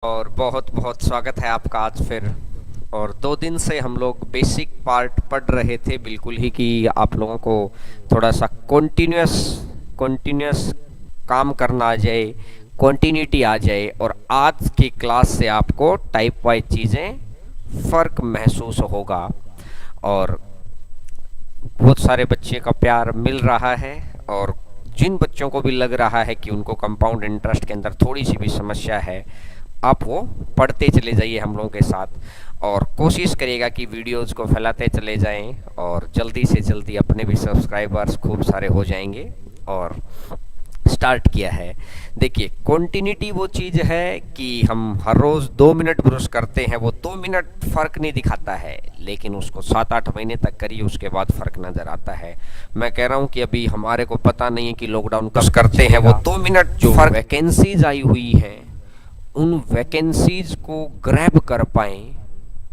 और बहुत बहुत स्वागत है आपका आज फिर। और 2 दिन से हम लोग बेसिक पार्ट पढ़ रहे थे, बिल्कुल ही कि आप लोगों को थोड़ा सा कंटिन्यूस काम करना आ जाए, कंटिन्यूटी आ जाए। और आज की क्लास से आपको टाइप वाइज चीज़ें फ़र्क महसूस होगा। और बहुत सारे बच्चे का प्यार मिल रहा है, और जिन बच्चों को भी लग रहा है कि उनको कंपाउंड इंटरेस्ट के अंदर थोड़ी सी भी समस्या है, आप वो पढ़ते चले जाइए हम लोगों के साथ। और कोशिश करिएगा कि वीडियोज़ को फैलाते चले जाएं, और जल्दी से जल्दी अपने भी सब्सक्राइबर्स खूब सारे हो जाएंगे। और स्टार्ट किया है। देखिए, कॉन्टिन्यूटी वो चीज़ है कि हम हर रोज़ 2 मिनट ब्रश करते हैं, वो 2 मिनट फ़र्क नहीं दिखाता है, लेकिन उसको 7-8 महीने तक करिए, उसके बाद फ़र्क नज़र आता है। मैं कह रहा हूँ कि अभी हमारे को पता नहीं है कि लॉकडाउन कब करते हैं। वो 2 मिनट जो वैकेंसीज आई हुई हैं, उन वैकेंसीज को ग्रैब कर पाएँ,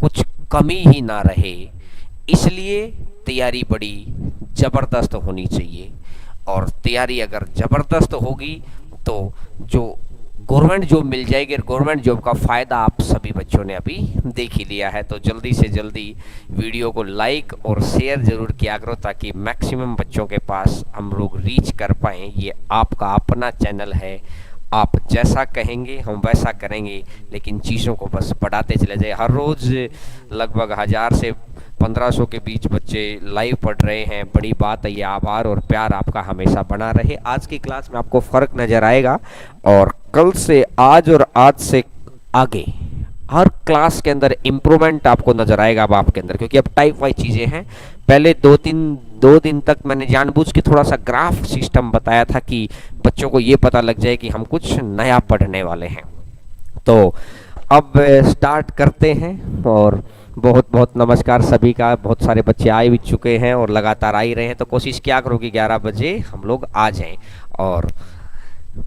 कुछ कमी ही ना रहे, इसलिए तैयारी बड़ी ज़बरदस्त होनी चाहिए। और तैयारी अगर ज़बरदस्त होगी तो जो गवर्नमेंट जॉब मिल जाएगी, और गवर्नमेंट जॉब का फ़ायदा आप सभी बच्चों ने अभी देख ही लिया है। तो जल्दी से जल्दी वीडियो को लाइक और शेयर ज़रूर किया करो, ताकि मैक्सिमम बच्चों के पास हम लोग रीच कर पाएँ। ये आपका अपना चैनल है, आप जैसा कहेंगे हम वैसा करेंगे, लेकिन चीज़ों को बस बढ़ाते चले जाए। हर रोज़ लगभग 1000 से 1500 के बीच बच्चे लाइव पढ़ रहे हैं, बड़ी बात है। ये आभार और प्यार आपका हमेशा बना रहे। आज की क्लास में आपको फ़र्क नज़र आएगा, और कल से आज और आज से आगे हर क्लास के अंदर इम्प्रूवमेंट आपको नज़र आएगा अब आपके अंदर, क्योंकि अब टाइप वाइज चीज़ें हैं। पहले 2 दिन तक मैंने जानबूझ के थोड़ा सा ग्राफ सिस्टम बताया था कि बच्चों को ये पता लग जाए कि हम कुछ नया पढ़ने वाले हैं। तो अब स्टार्ट करते हैं। और बहुत बहुत नमस्कार सभी का। बहुत सारे बच्चे आए भी चुके हैं और लगातार आ ही रहे हैं, तो कोशिश क्या करो कि 11 बजे हम लोग आ जाएं। और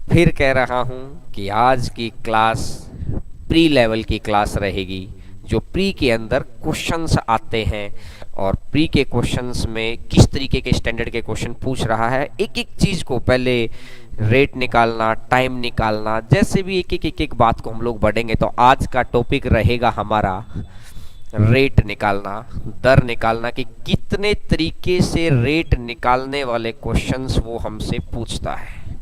फिर कह रहा हूं कि आज की क्लास प्री लेवल की क्लास रहेगी, जो प्री के अंदर क्वेश्चंस आते हैं, और प्री के क्वेश्चंस में किस तरीके के स्टैंडर्ड के क्वेश्चन पूछ रहा है, एक एक चीज़ को पहले रेट निकालना, टाइम निकालना, जैसे भी एक एक बात को हम लोग बढ़ेंगे। तो आज का टॉपिक रहेगा हमारा रेट निकालना, दर निकालना, कि कितने तरीके से रेट निकालने वाले क्वेश्चंस वो हमसे पूछता है।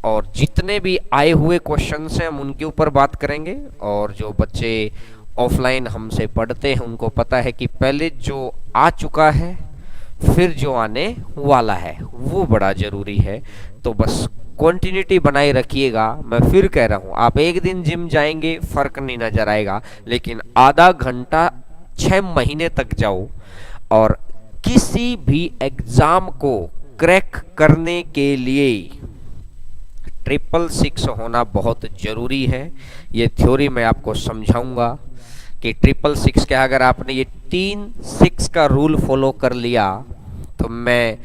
और जितने भी आए हुए क्वेश्चंस हैं हम उनके ऊपर बात करेंगे। और जो बच्चे ऑफलाइन हमसे पढ़ते हैं उनको पता है कि पहले जो आ चुका है, फिर जो आने वाला है, वो बड़ा ज़रूरी है। तो बस कंटिन्यूटी बनाए रखिएगा। मैं फिर कह रहा हूँ, आप एक दिन जिम जाएंगे फ़र्क नहीं नज़र आएगा, लेकिन आधा घंटा 6 महीने तक जाओ, और किसी भी एग्ज़ाम को क्रैक करने के लिए 666 होना बहुत ज़रूरी है। ये थ्योरी मैं आपको समझाऊंगा कि 666 क्या, अगर आपने ये 3-6 का रूल फॉलो कर लिया, तो मैं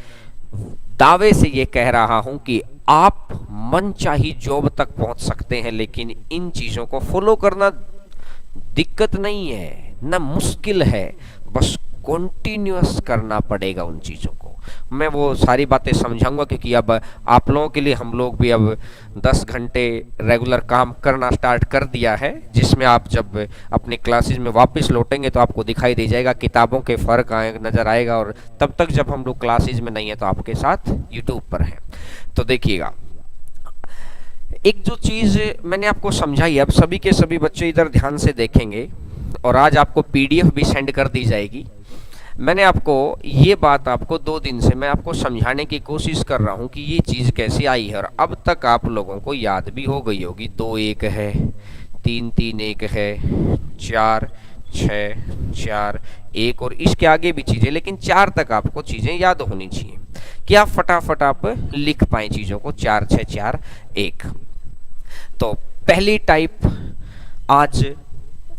दावे से ये कह रहा हूं कि आप मनचाही जॉब तक पहुंच सकते हैं। लेकिन इन चीज़ों को फॉलो करना दिक्कत नहीं है, ना मुश्किल है, बस कॉन्टिन्यूस करना पड़ेगा उन चीज़ों को। मैं वो सारी बातें समझाऊंगा, क्योंकि अब आप लोगों के लिए हम लोग भी अब 10 घंटे रेगुलर काम करना स्टार्ट कर दिया है, जिसमें आप जब अपनी क्लासेज में वापस लौटेंगे तो आपको दिखाई दे जाएगा, किताबों के फ़र्क नज़र आएगा। और तब तक जब हम लोग क्लासेज में नहीं है तो आपके साथ यूट्यूब पर हैं। तो देखिएगा, एक जो चीज़ मैंने आपको समझाई, अब सभी के सभी बच्चे इधर ध्यान से देखेंगे, और आज आपको पीडीएफ भी सेंड कर दी जाएगी। मैंने आपको ये बात, आपको 2 दिन से मैं आपको समझाने की कोशिश कर रहा हूँ कि ये चीज़ कैसे आई है, और अब तक आप लोगों को याद भी हो गई होगी। 2-1 है, 3-3-1 है, 4-6-4-1, और इसके आगे भी चीज़ें, लेकिन 4 तक आपको चीज़ें याद होनी चाहिए कि आप फटाफट आप लिख पाएँ चीज़ों को। 4-6-4-1। तो पहली टाइप आज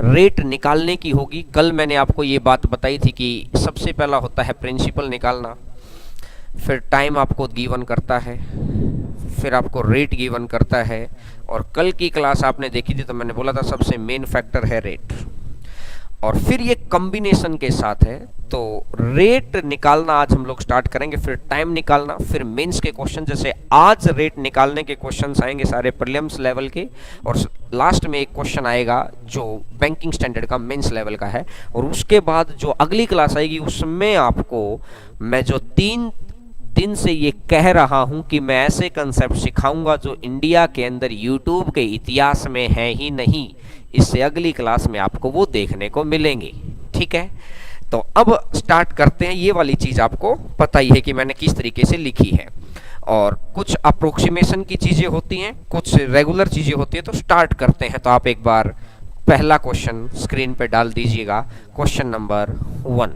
रेट निकालने की होगी। कल मैंने आपको ये बात बताई थी कि सबसे पहला होता है प्रिंसिपल निकालना, फिर टाइम आपको गिवन करता है, फिर आपको रेट गिवन करता है। और कल की क्लास आपने देखी थी तो मैंने बोला था सबसे मेन फैक्टर है रेट। और फिर ये कॉम्बिनेशन के साथ है। तो रेट निकालना आज हम लोग स्टार्ट करेंगे, फिर टाइम निकालना, फिर मेंस के क्वेश्चन, जैसे आज रेट निकालने के क्वेश्चंस आएंगे सारे प्रीलिम्स लेवल के, और लास्ट में एक क्वेश्चन आएगा जो बैंकिंग स्टैंडर्ड का मेंस लेवल का है। और उसके बाद जो अगली क्लास आएगी उसमें आपको मैं जो 3 दिन से ये कह रहा हूं कि मैं ऐसे कंसेप्ट सिखाऊंगा जो इंडिया के अंदर यूट्यूब के इतिहास में है ही नहीं, इससे अगली क्लास में आपको वो देखने को मिलेंगे। ठीक है, तो अब स्टार्ट करते हैं। ये वाली चीज़ आपको पता ही है कि मैंने किस तरीके से लिखी है, और कुछ अप्रोक्सीमेशन की चीज़ें होती हैं, कुछ रेगुलर चीज़ें होती हैं। तो स्टार्ट करते हैं। तो आप एक बार पहला क्वेश्चन स्क्रीन पे डाल दीजिएगा, क्वेश्चन नंबर 1।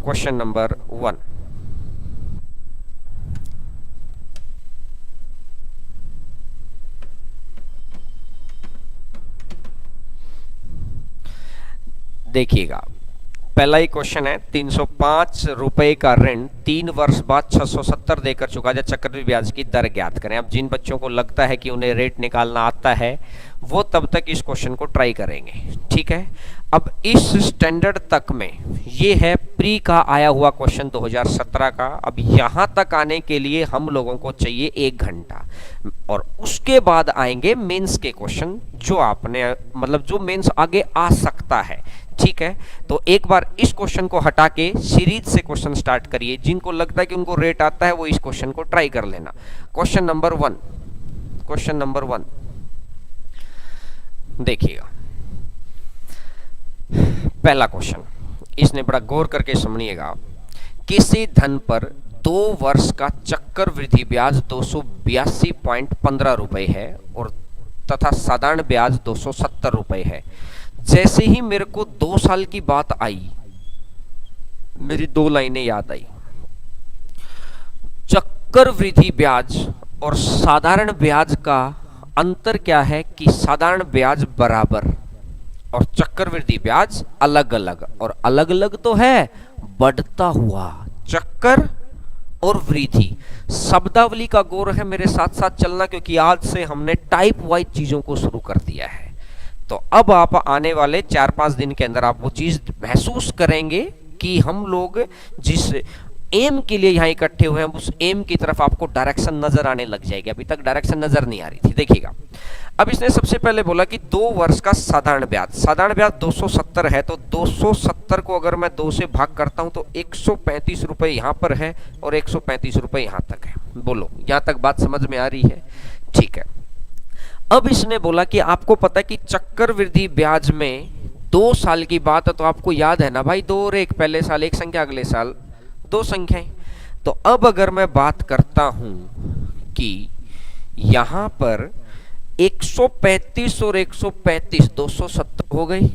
क्वेश्चन नंबर 1, देखिएगा। पहला ही क्वेश्चन है, 305 रुपए का ऋण 3 वर्ष बाद 670 देकर चुका जाए, चक्रवृद्धि ब्याज की दर ज्ञात करें। अब जिन बच्चों को लगता है कि उन्हें रेट निकालना आता है वो तब तक इस क्वेश्चन को ट्राई करेंगे। ठीक है, अब इस स्टैंडर्ड तक में ये है प्री का आया हुआ क्वेश्चन 2017 का। अब यहाँ तक आने के लिए हम लोगों को चाहिए 1 घंटा, और उसके बाद आएंगे मेंस के क्वेश्चन जो आपने मतलब जो मेंस आगे आ सकता है। ठीक है, तो एक बार इस क्वेश्चन को हटा के सीरीज से क्वेश्चन स्टार्ट करिए। जिनको लगता है कि उनको रेट आता है वो इस क्वेश्चन को ट्राई कर लेना। क्वेश्चन नंबर 1, क्वेश्चन नंबर 1 देखिएगा। पहला क्वेश्चन, इसने बड़ा गौर करके समझिएगा। किसी धन पर 2 वर्ष का चक्रवृद्धि ब्याज 282.15 रुपए है और तथा साधारण ब्याज 270 रुपए है। जैसे ही मेरे को 2 साल की बात आई, मेरी 2 लाइनें याद आई। चक्रवृद्धि ब्याज और साधारण ब्याज का अंतर क्या है कि साधारण ब्याज बराबर और चक्रवृद्धि ब्याज अलग अलग, और अलग अलग तो है बढ़ता हुआ। चक्कर और वृद्धि, शब्दावली का गौर है मेरे साथ साथ चलना, क्योंकि आज से हमने टाइप वाइज चीजों को शुरू कर दिया है। तो अब आप आने वाले 4-5 दिन के अंदर आप वो चीज महसूस करेंगे कि हम लोग जिस एम के लिए यहाँ इकट्ठे हुए हैं उस एम की तरफ आपको डायरेक्शन नजर आने लग जाएगी। अभी तक डायरेक्शन नजर नहीं आ रही थी। देखिएगा, अब इसने सबसे पहले बोला कि 2 वर्ष का साधारण ब्याज 270 है। तो 270 को अगर मैं 2 से भाग करता हूं तो 135 रुपए यहाँ पर है और 135 रुपए यहाँ तक है। बोलो, यहाँ तक बात समझ में आ रही है? ठीक है, अब इसने बोला कि आपको पता है कि चक्रवृद्धि ब्याज में 2 साल की बात है, तो आपको याद है ना भाई, 2 और 1 पहले साल, 1 संख्या अगले साल, 2 संख्याएं। तो अब अगर मैं बात करता हूं कि यहां पर 135 और 135 270 हो गई,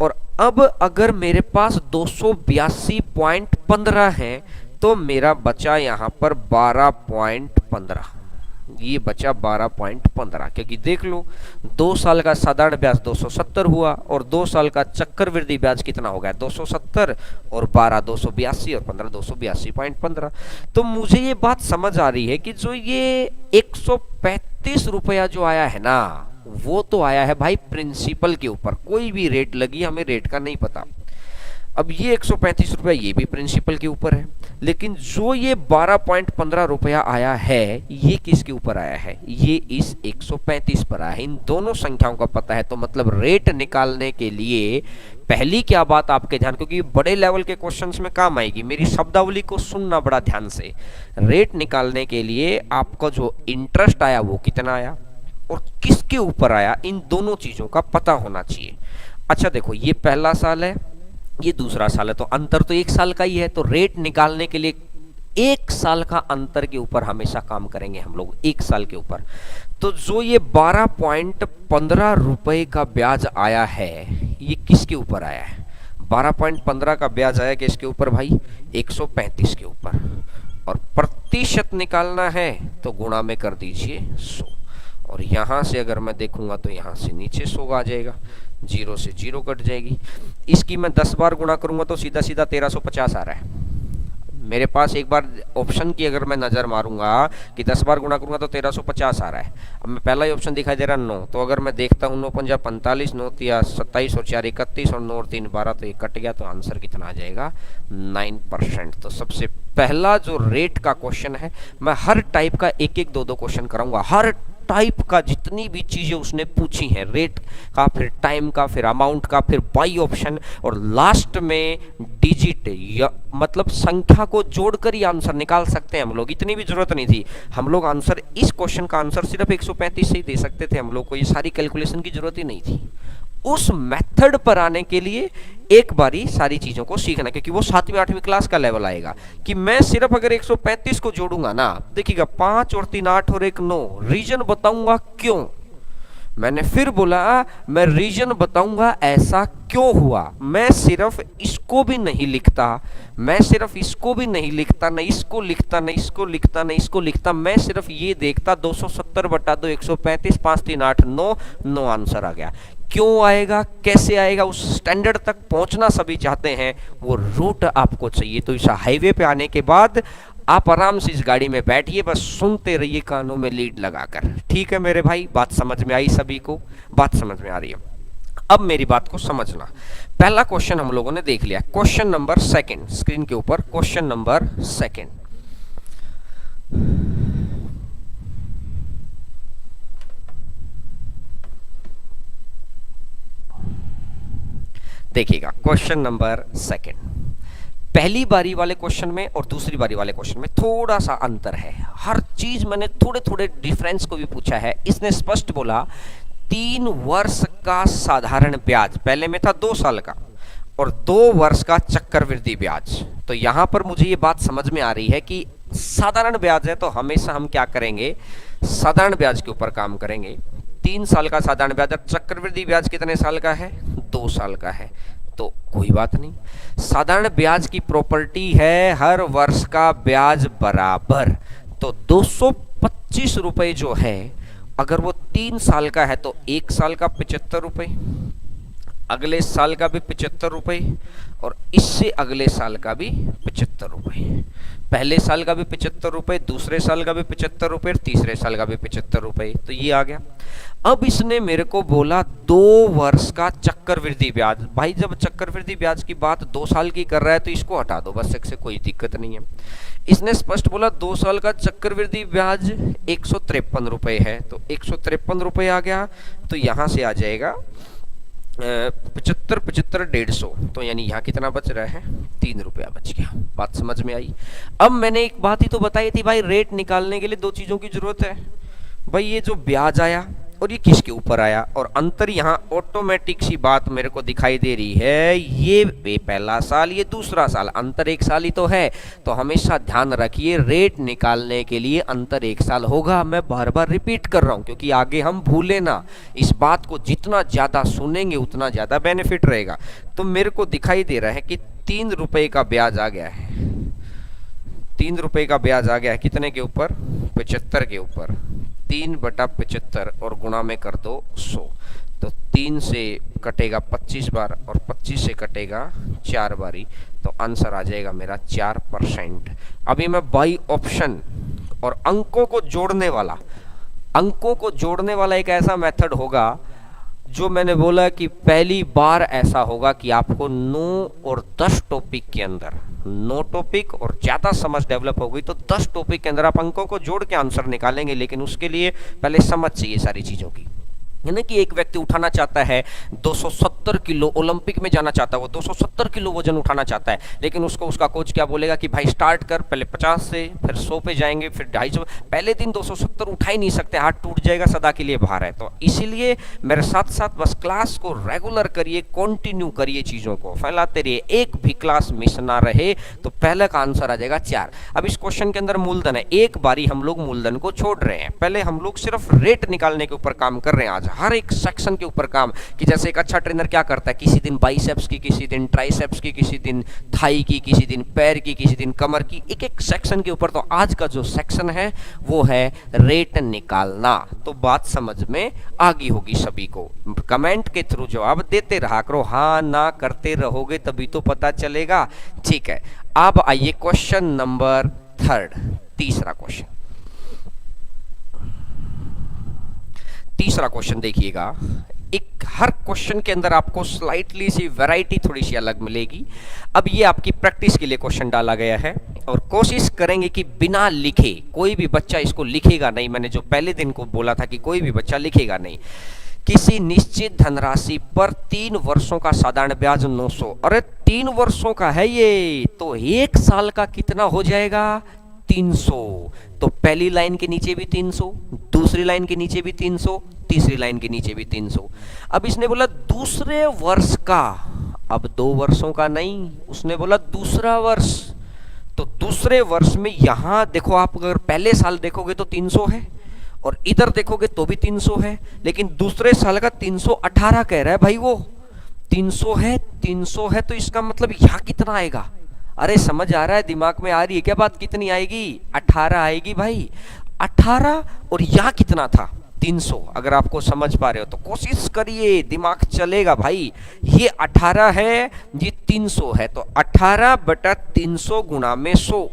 और अब अगर मेरे पास 282.15 है तो मेरा बचा यहां पर 12.15। ये बचा 12.15, क्योंकि देख लो 2 साल का साधारण ब्याज 270 हुआ और 2 साल का चक्रवृद्धि ब्याज कितना हो गया 270, और 12 282 और 15 282.15। तो मुझे ये बात समझ आ रही है कि जो ये 135 रुपया जो आया है ना, वो तो आया है भाई प्रिंसिपल के ऊपर। कोई भी रेट लगी, हमें रेट का नहीं पता। अब ये 135 रुपया ये भी प्रिंसिपल के ऊपर है, लेकिन जो ये 12.15 रुपया आया है ये किसके ऊपर आया है? ये इस 135 पर आया है। इन दोनों संख्याओं का पता है, तो मतलब रेट निकालने के लिए पहली क्या बात आपके ध्यान, क्योंकि बड़े लेवल के क्वेश्चंस में काम आएगी, मेरी शब्दावली को सुनना बड़ा ध्यान से। रेट निकालने के लिए आपका जो इंटरेस्ट आया वो कितना आया और किसके ऊपर आया, इन दोनों चीजों का पता होना चाहिए। अच्छा देखो, ये पहला साल है, ये दूसरा साल है, तो अंतर तो 1 साल का ही है। तो रेट निकालने के लिए 1 साल का अंतर के ऊपर हमेशा काम करेंगे हम लोग, 1 साल के ऊपर। तो जो ये 12.15 रुपए का ब्याज आया है ये किसके ऊपर आया है? 12.15 का ब्याज आया किसके ऊपर भाई? 135 के ऊपर। और प्रतिशत निकालना है तो गुणा में कर दीजिए 100, और यहां से अगर मैं देखूंगा तो यहां से नीचे 100 आ जाएगा, 0 से 0 कट जाएगी। इसकी मैं 10 बार गुणा करूंगा तो सीधा सीधा 1350 आ रहा है। मेरे पास एक बार ऑप्शन की अगर मैं नज़र मारूंगा कि 10 बार गुणा करूंगा तो 1350 आ रहा है। अब मैं पहला ही ऑप्शन दिखाई दे रहा 9, तो अगर मैं देखता हूँ 9 पंजा 45, 9 तिया 27 और 4 31 और 9 और 3 12, तो ये कट गया, तो आंसर कितना आ जाएगा 9%। तो सबसे पहला जो रेट का क्वेश्चन है, मैं हर टाइप का एक एक दो दो क्वेश्चन कराऊंगा, हर टाइप का जितनी भी चीजें उसने पूछी हैं, रेट का, फिर टाइम का, फिर अमाउंट का, फिर बाई ऑप्शन, और लास्ट में डिजिट या मतलब संख्या को जोड़कर ही आंसर निकाल सकते हैं हम लोग। इतनी भी जरूरत नहीं थी, हम लोग आंसर, इस क्वेश्चन का आंसर सिर्फ 135 से ही दे सकते थे, हम लोग को ये सारी कैलकुलेशन की जरूरत ही नहीं थी। उस मेथड पर आने के लिए एक बारी सारी चीजों को सीखना, क्योंकि वो 7वीं 8वीं क्लास का लेवल आएगा कि मैं सिर्फ अगर 135 को जोड़ूंगा ना, देखिएगा 5 और 3 8 और 1 9, रीजन बताऊंगा क्यों। मैंने फिर बोला मैं रीजन बताऊंगा ऐसा क्यों हुआ। मैं सिर्फ इसको भी नहीं लिखता, मैं सिर्फ इसको भी नहीं लिखता, न इसको लिखता, न इसको लिखता, न इसको लिखता, मैं सिर्फ ये देखता 270 बटा 2 135, 5 3 8 9, 9 आंसर आ गया। क्यों आएगा, कैसे आएगा, उस स्टैंडर्ड तक पहुंचना सभी चाहते हैं, वो रूट आपको चाहिए। तो इस हाईवे पे आने के बाद आप आराम से इस गाड़ी में बैठिए, बस सुनते रहिए कानों में लीड लगाकर। ठीक है मेरे भाई, बात समझ में आई? सभी को बात समझ में आ रही है? अब मेरी बात को समझना। पहला क्वेश्चन हम लोगों ने देख लिया, क्वेश्चन नंबर सेकंड, स्क्रीन के ऊपर क्वेश्चन नंबर सेकंड। देखिएगा क्वेश्चन नंबर सेकंड, पहली बारी वाले क्वेश्चन में और दूसरी बारी वाले क्वेश्चन में थोड़ा सा अंतर है। हर चीज मैंने थोड़े थोड़े डिफरेंस को भी पूछा है। इसने स्पष्ट बोला 3 वर्ष का साधारण ब्याज, पहले में था 2 साल का, और 2 वर्ष का चक्रवृद्धि ब्याज। तो यहां पर मुझे ये बात समझ में आ रही है कि साधारण ब्याज है तो हमेशा हम क्या करेंगे, साधारण ब्याज के ऊपर काम करेंगे। 3 साल का साधारण ब्याज, चक्रवृद्धि ब्याज कितने साल का है, 2 साल का है, तो कोई बात नहीं। साधारण ब्याज की प्रॉपर्टी है हर वर्ष का ब्याज बराबर, तो 225 रुपए जो है, अगर वो 3 साल का है तो 1 साल का 75 रुपए, अगले साल का भी 75 रुपए, और इससे अगले साल का भी 75 रुपए। पहले साल का भी 75 रुपए, दूसरे साल का भी 75 रुपए, तीसरे साल का भी 75 रुपए, तो ये आ गया। अब इसने मेरे को बोला 2 वर्ष का चक्रवृद्धि ब्याज। भाई जब चक्रवृद्धि ब्याज की बात 2 साल की कर रहा है तो इसको हटा दो, बस इससे कोई दिक्कत नहीं है। इसने स्पष्ट बोला 2 साल का चक्रवृद्धि ब्याज 153 रुपए है, तो 153 रुपए आ गया। तो यहां से आ जाएगा 75 75 150, तो यानी यहाँ कितना बच रहा है, 3 रुपया बच गया। बात समझ में आई? अब मैंने एक बात ही तो बताई थी भाई, रेट निकालने के लिए 2 चीजों की जरूरत है। भाई ये जो ब्याज आया और ये किसके ऊपर आया, और अंतर यहाँ ऑटोमेटिक सी बात मेरे को दिखाई दे रही है, ये पहला साल, ये दूसरा साल, अंतर 1 साल ही तो है। तो हमेशा ध्यान रखिए, रेट निकालने के लिए अंतर 1 साल होगा। मैं बार बार रिपीट कर रहा हूँ क्योंकि आगे हम भूले ना, इस बात को जितना ज्यादा सुनेंगे उतना ज्यादा बेनिफिट रहेगा। तो मेरे को दिखाई दे रहा है कि 3 रुपए का ब्याज आ गया है, 3 रुपए का ब्याज आ गया है, कितने के ऊपर, 75 के ऊपर। 3 बटा 75 और गुणा में कर दो 100, तो 3 से कटेगा 25 बार और 25 से कटेगा 4 बारी, तो आंसर आ जाएगा मेरा 4%। अभी मैं बाई ऑप्शन और अंकों को जोड़ने वाला एक ऐसा मेथड होगा जो मैंने बोला कि पहली बार ऐसा होगा कि आपको 9 और 10 टॉपिक के अंदर, 9 टॉपिक और ज्यादा समझ डेवलप हो गई तो 10 टॉपिक के अंदर आप अंकों को जोड़ के आंसर निकालेंगे। लेकिन उसके लिए पहले समझ चाहिए सारी चीजों की। यानी कि एक व्यक्ति उठाना चाहता है 270 किलो, ओलंपिक में जाना चाहता है, वो 270 किलो वजन उठाना चाहता है, लेकिन उसको उसका कोच क्या बोलेगा कि भाई स्टार्ट कर, पहले 50 से, फिर 100 पे जाएंगे, फिर 250। पहले दिन 270 उठा ही नहीं सकते, हाथ टूट जाएगा, सदा के लिए बाहर है। तो इसीलिए मेरे साथ साथ बस क्लास को रेगुलर करिए, कंटिन्यू करिए, चीजों को फैलाते रहिए, एक भी क्लास मिस ना रहे। तो पहले का आंसर आ जाएगा 4। अब इस क्वेश्चन के अंदर मूलधन है, एक बारी हम लोग मूलधन को छोड़ रहे हैं, पहले हम लोग सिर्फ रेट निकालने के ऊपर काम कर रहे हैं आज, हर एक सेक्शन के ऊपर काम, कि जैसे एक अच्छा ट्रेनर क्या क्या करता है, किसी दिन बाइसेप्स की, किसी दिन ट्राइसेप्स की, किसी दिन थाई की, किसी दिन पैर की, किसी दिन कमर की, एक एक सेक्शन के ऊपर। तो आज का जो सेक्शन है वो है रेट निकालना। तो बात समझ में आ गई होगी सभी को। कमेंट के थ्रू जवाब देते रहा करो, हाँ ना करते रहोगे तभी तो पता चलेगा। ठीक है, अब आइए क्वेश्चन नंबर 3, तीसरा क्वेश्चन। तीसरा क्वेश्चन देखिएगा, एक हर क्वेश्चन के अंदर आपको स्लाइटली सी वैरायटी थोड़ी सी अलग मिलेगी। अब ये आपकी प्रैक्टिस के लिए क्वेश्चन डाला गया है और कोशिश करेंगे कि बिना लिखे, कोई भी बच्चा इसको लिखेगा नहीं। मैंने जो पहले दिन को बोला था कि कोई भी बच्चा लिखेगा नहीं। किसी निश्चित धनराशि पर 3 वर्षों का साधारण ब्याज 900। अरे 3 वर्षों का है ये, तो 1 साल का कितना हो जाएगा, 300। तो पहली लाइन के नीचे भी 300, दूसरी लाइन के नीचे भी 300, तीसरी लाइन के नीचे भी 300। अब इसने बोला दूसरे वर्ष का, अब 2 वर्षों का नहीं, उसने बोला दूसरा वर्ष। तो दूसरे वर्ष में यहां देखो, आप अगर पहले साल देखोगे तो 300 है और इधर देखोगे तो भी 300 है, लेकिन दूसरे साल का 318 कह रहा है भाई। वो 300 है, 300 है, तो इसका मतलब यहां कितना आएगा। अरे समझ आ रहा है, दिमाग में आ रही है क्या बात, कितनी आएगी, 18 आएगी भाई। 18 और यहां कितना था, 300। अगर आपको समझ पा रहे हो तो कोशिश करिए, दिमाग चलेगा भाई। ये 18 है, ये 300 है, तो 18/300 गुणा में 100।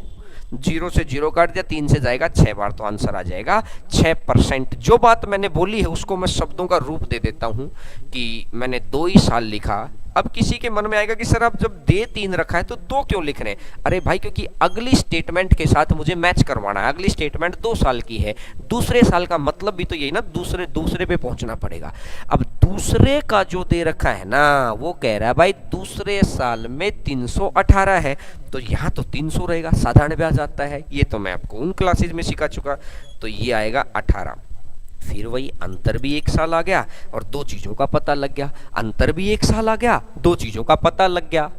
0 से 0 काट दिया, 3 से जाएगा 6 बार, तो आंसर आ जाएगा 6%। जो बात मैंने बोली है उसको मैं शब्दों का रूप दे देता हूं कि मैंने 2 ही साल लिखा। अब किसी के मन में आएगा कि सर आप जब दे 3 रखा है तो 2 क्यों लिख रहे हैं। अरे भाई क्योंकि अगली स्टेटमेंट के साथ मुझे मैच करवाना है। अगली स्टेटमेंट 2 साल की है, दूसरे साल का मतलब भी तो यही ना, दूसरे पे पहुंचना पड़ेगा। अब दूसरे का जो दे रखा है ना, वो कह रहा है भाई दूसरे साल में 318 है, तो यहाँ तो 300 रहेगा, साधारण ब्याज आता है। ये तो मैं आपको उन क्लासेज में सिखा चुका। तो ये आएगा 18। फिर वही अंतर भी 1 साल आ गया और 2 चीजों का पता लग गया। अंतर भी 1 साल आ गया, 2 चीजों का पता लग गया।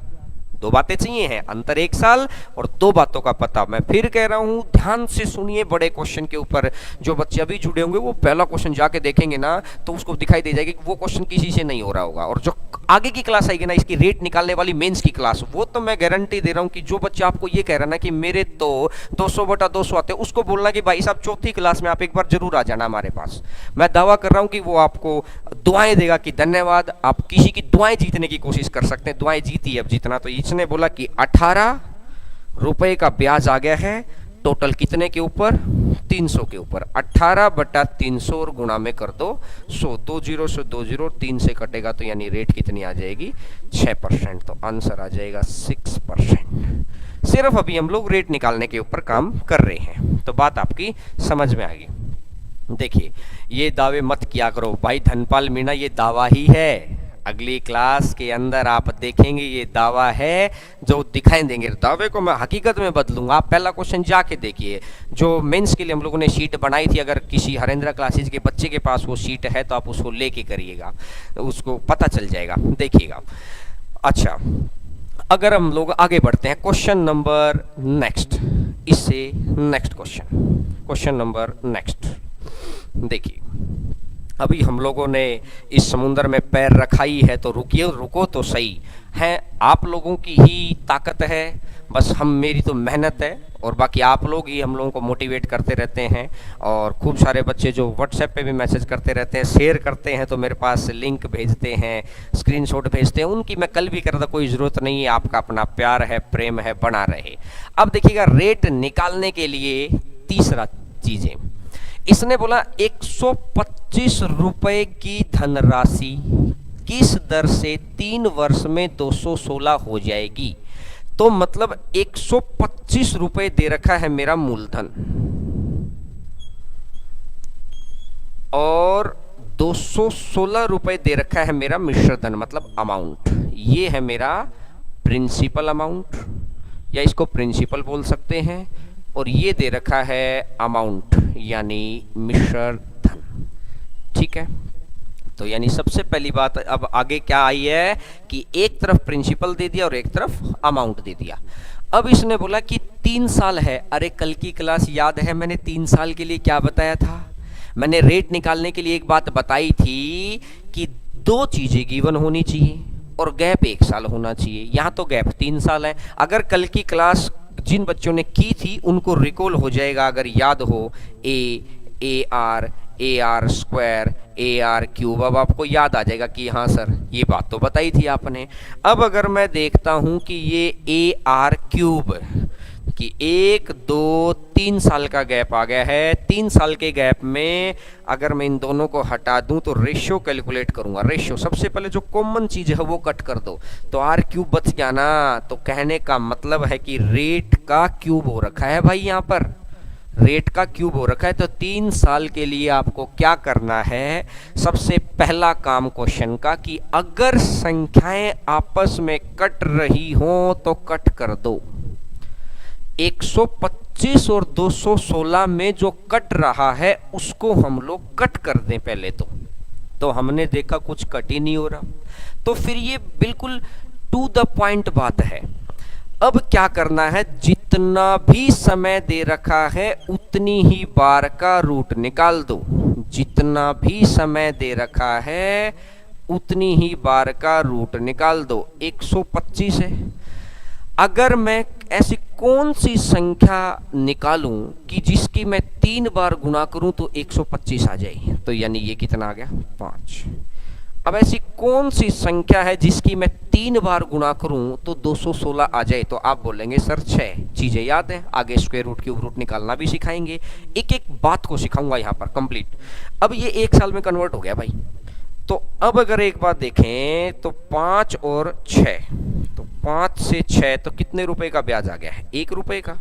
2 बातें चाहिए हैं, अंतर 1 साल और 2 बातों का पता। मैं फिर कह रहा हूं, ध्यान से सुनिए बड़े क्वेश्चन के ऊपर। जो बच्चे अभी जुड़े होंगे वो पहला क्वेश्चन जाके देखेंगे ना, तो उसको दिखाई दे जाएगा कि वो क्वेश्चन किसी से नहीं हो रहा होगा। और जो आगे की क्लास आएगी ना, इसकी रेट निकालने वाली मेंस की क्लास, वो तो मैं गारंटी दे रहा हूं कि जो बच्चे आपको ये कह रहा ना कि मेरे तो 200/200 आते, उसको बोलना कि भाई साहब 4थी क्लास में आप एक बार जरूर आ जाना हमारे पास। मैं दावा कर रहा हूं कि वो आपको दुआएं देगा कि धन्यवाद, आप किसी की दुआएं जीतने की कोशिश कर सकते हैं। दुआएं जीती अब जीतना। तो इसने बोला कि 18 रुपए का ब्याज आ गया है, टोटल कितने के ऊपर, 300 के ऊपर। 18/300 और गुणा में कर दो 100, 2 0 से 2 0, 3 से कटेगा तो यानी रेट कितनी आ जाएगी, 6%। तो आंसर आ जाएगा 6%। सिर्फ अभी हम लोग रेट निकालने के ऊपर काम कर रहे हैं, तो बात आपकी समझ में आ गई। देखिए, ये दावे मत किया करो भाई धनपाल मीणा, ये दावा ही है। अगली क्लास के अंदर आप देखेंगे ये दावा है, जो दिखाई देंगे। दावे को मैं हकीकत में बदलूंगा। आप पहला क्वेश्चन जाके देखिए, जो मेंस के लिए हम लोगों ने शीट बनाई थी। अगर किसी हरेंद्र क्लासेज के बच्चे के पास वो शीट है तो आप उसको लेके करिएगा, उसको पता चल जाएगा, देखिएगा। अच्छा, अगर हम लोग आगे बढ़ते हैं, क्वेश्चन नंबर नेक्स्ट, इससे नेक्स्ट क्वेश्चन नंबर नेक्स्ट। देखिए, अभी हम लोगों ने इस समुद्र में पैर रखा ही है, तो रुको तो सही है। आप लोगों की ही ताकत है, बस मेरी तो मेहनत है, और बाकी आप लोग ही हम लोगों को मोटिवेट करते रहते हैं। और खूब सारे बच्चे जो व्हाट्सएप पे भी मैसेज करते रहते हैं, शेयर करते हैं, तो मेरे पास लिंक भेजते हैं, स्क्रीनशॉट भेजते हैं। उनकी मैं कल भी कर रहा था, कोई ज़रूरत नहीं है, आपका अपना प्यार है, प्रेम है, बना रहे। अब देखिएगा, रेट निकालने के लिए तीसरा चीज़ें इसने बोला 125 रुपए की धनराशि किस दर से 3 वर्ष में 216 हो जाएगी। तो मतलब 125 रुपए दे रखा है मेरा मूलधन और 216 रुपए दे रखा है मेरा मिश्र धन, मतलब अमाउंट। ये है मेरा प्रिंसिपल अमाउंट, या इसको प्रिंसिपल बोल सकते हैं, और ये दे रखा है अमाउंट यानी मिश्र धन। ठीक है, तो यानी सबसे पहली बात अब आगे क्या आई है कि एक तरफ प्रिंसिपल दे दिया और एक तरफ अमाउंट दे दिया। अब इसने बोला कि 3 साल है। अरे कल की क्लास याद है, मैंने 3 साल के लिए क्या बताया था? मैंने रेट निकालने के लिए एक बात बताई थी कि दो चीजें गिवन होनी चाहिए और गैप 1 साल होना चाहिए। यहाँ तो गैप 3 साल है। अगर कल की क्लास जिन बच्चों ने की थी उनको रिकॉल हो जाएगा, अगर याद हो, A R square, A R cube, अब आपको याद आ जाएगा कि हाँ सर ये बात तो बताई थी आपने। अब अगर मैं देखता हूं कि ये ए आर क्यूब कि 1 2 3 साल का गैप आ गया है, 3 साल के गैप में अगर मैं इन दोनों को हटा दूं तो रेशियो कैलकुलेट करूंगा। रेशियो सबसे पहले जो कॉमन चीज है वो कट कर दो, तो आर क्यूब बच गया ना। तो कहने का मतलब है कि रेट का क्यूब हो रखा है भाई, यहाँ पर रेट का क्यूब हो रखा है। तो 3 साल के लिए आपको क्या करना है, सबसे पहला काम क्वेश्चन का कि अगर संख्याएं आपस में कट रही हो तो कट कर दो। 125 और 216 में जो कट रहा है उसको हम लोग कट कर दें पहले तो हमने देखा कुछ कट ही नहीं हो रहा, तो फिर ये बिल्कुल टू द पॉइंट बात है। अब क्या करना है, जितना भी समय दे रखा है उतनी ही बार का रूट निकाल दो। जितना भी समय दे रखा है उतनी ही बार का रूट निकाल दो। 125 है, अगर मैं ऐसी कौन सी संख्या निकालूं कि जिसकी मैं 3 बार गुणा करूं तो 125 आ जाए, तो यानी ये कितना आ गया 5। अब ऐसी कौन सी संख्या है जिसकी मैं 3 बार गुणा करूं तो 216 आ जाए, तो आप बोलेंगे सर 6 चीजें याद है, आगे स्क्वायर रूट क्यूब रूट निकालना भी सिखाएंगे, एक एक बात को सिखाऊंगा यहाँ पर कंप्लीट। अब ये 1 साल में कन्वर्ट हो गया भाई। तो अब अगर एक बात देखें तो 5 और 6, तो 5 से 6 तो कितने रुपए का ब्याज आ गया है, 1 रुपए का।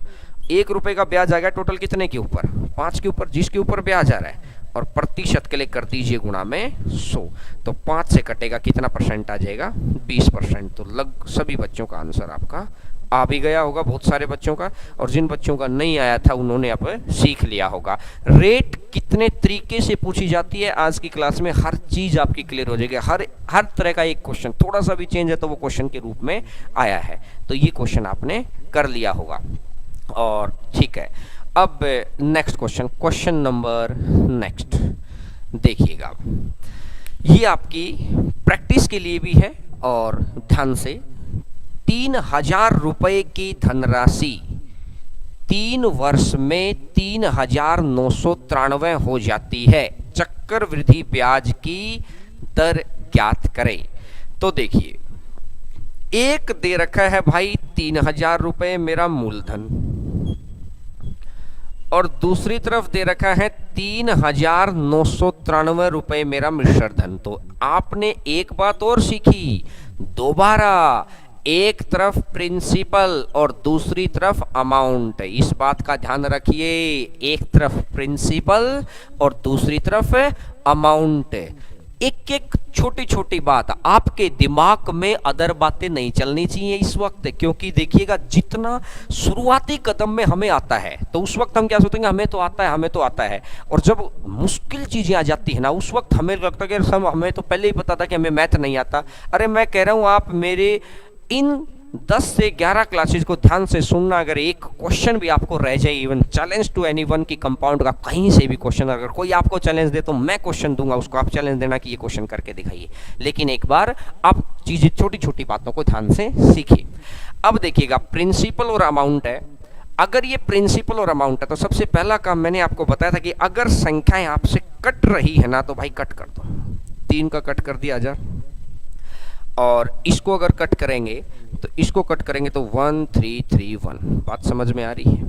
1 रुपए का ब्याज आ गया टोटल कितने के ऊपर, 5 के ऊपर, जिसके ऊपर ब्याज आ रहा है, और प्रतिशत के लिए कर दीजिए गुणा में 100। तो 5 से कटेगा कितना परसेंट आ जाएगा, 20%। तो लग सभी बच्चों का आंसर आपका आ भी गया होगा, बहुत सारे बच्चों का, और जिन बच्चों का नहीं आया था उन्होंने अब सीख लिया होगा। रेट कितने तरीके से पूछी जाती है आज की क्लास में, हर चीज आपकी क्लियर हो जाएगी। हर तरह का एक क्वेश्चन थोड़ा सा भी चेंज है तो वो क्वेश्चन के रूप में आया है, तो ये क्वेश्चन आपने कर लिया होगा। और ठीक है, अब next question, question number next देखिएगा। ये आपकी प्रैक्टिस के लिए भी है और ध्यान से। 3000 रुपए की धनराशि 3 वर्ष में 3993 हो जाती है। चक्रवृद्धि ब्याज की दर ज्ञात करें। तो देखिए, एक दे रखा है भाई 3000 रुपए मेरा मूलधन, और दूसरी तरफ दे रखा है 3993 रुपए मेरा मिश्र धन। तो आपने एक बात और सीखी दोबारा, एक तरफ प्रिंसिपल और दूसरी तरफ अमाउंट। इस बात का ध्यान रखिए, एक तरफ प्रिंसिपल और दूसरी तरफ अमाउंट। एक एक छोटी छोटी बात, आपके दिमाग में अदर बातें नहीं चलनी चाहिए इस वक्त, क्योंकि देखिएगा जितना शुरुआती कदम में हमें आता है तो उस वक्त हम क्या सोचेंगे, हमें तो आता है, हमें तो आता है। और जब मुश्किल चीजें आ जाती है ना, उस वक्त हमें लगता है कि सब हमें तो पहले ही पता था कि हमें मैथ नहीं आता। अरे मैं कह रहा हूं आप मेरे इन 10 से 11 क्लासेस को ध्यान से सुनना। अगर एक क्वेश्चन भी आपको रह जाए, इवन चैलेंज टू एनीवन की कंपाउंड का कहीं से भी क्वेश्चन अगर कोई आपको चैलेंज दे तो मैं क्वेश्चन दूंगा उसको, आप चैलेंज देना कि ये क्वेश्चन करके दिखाइए। लेकिन एक बार आप चीजें छोटी छोटी बातों को ध्यान से सीखिए। अब देखिएगा, प्रिंसिपल और अमाउंट है। अगर ये प्रिंसिपल और अमाउंट है तो सबसे पहला काम मैंने आपको बताया था कि अगर संख्याएं आपसे कट रही है ना तो भाई कट कर दो। 3 का कट कर दिया 1000, और इसको अगर कट करेंगे तो इसको कट करेंगे तो 1331। बात समझ में आ रही है।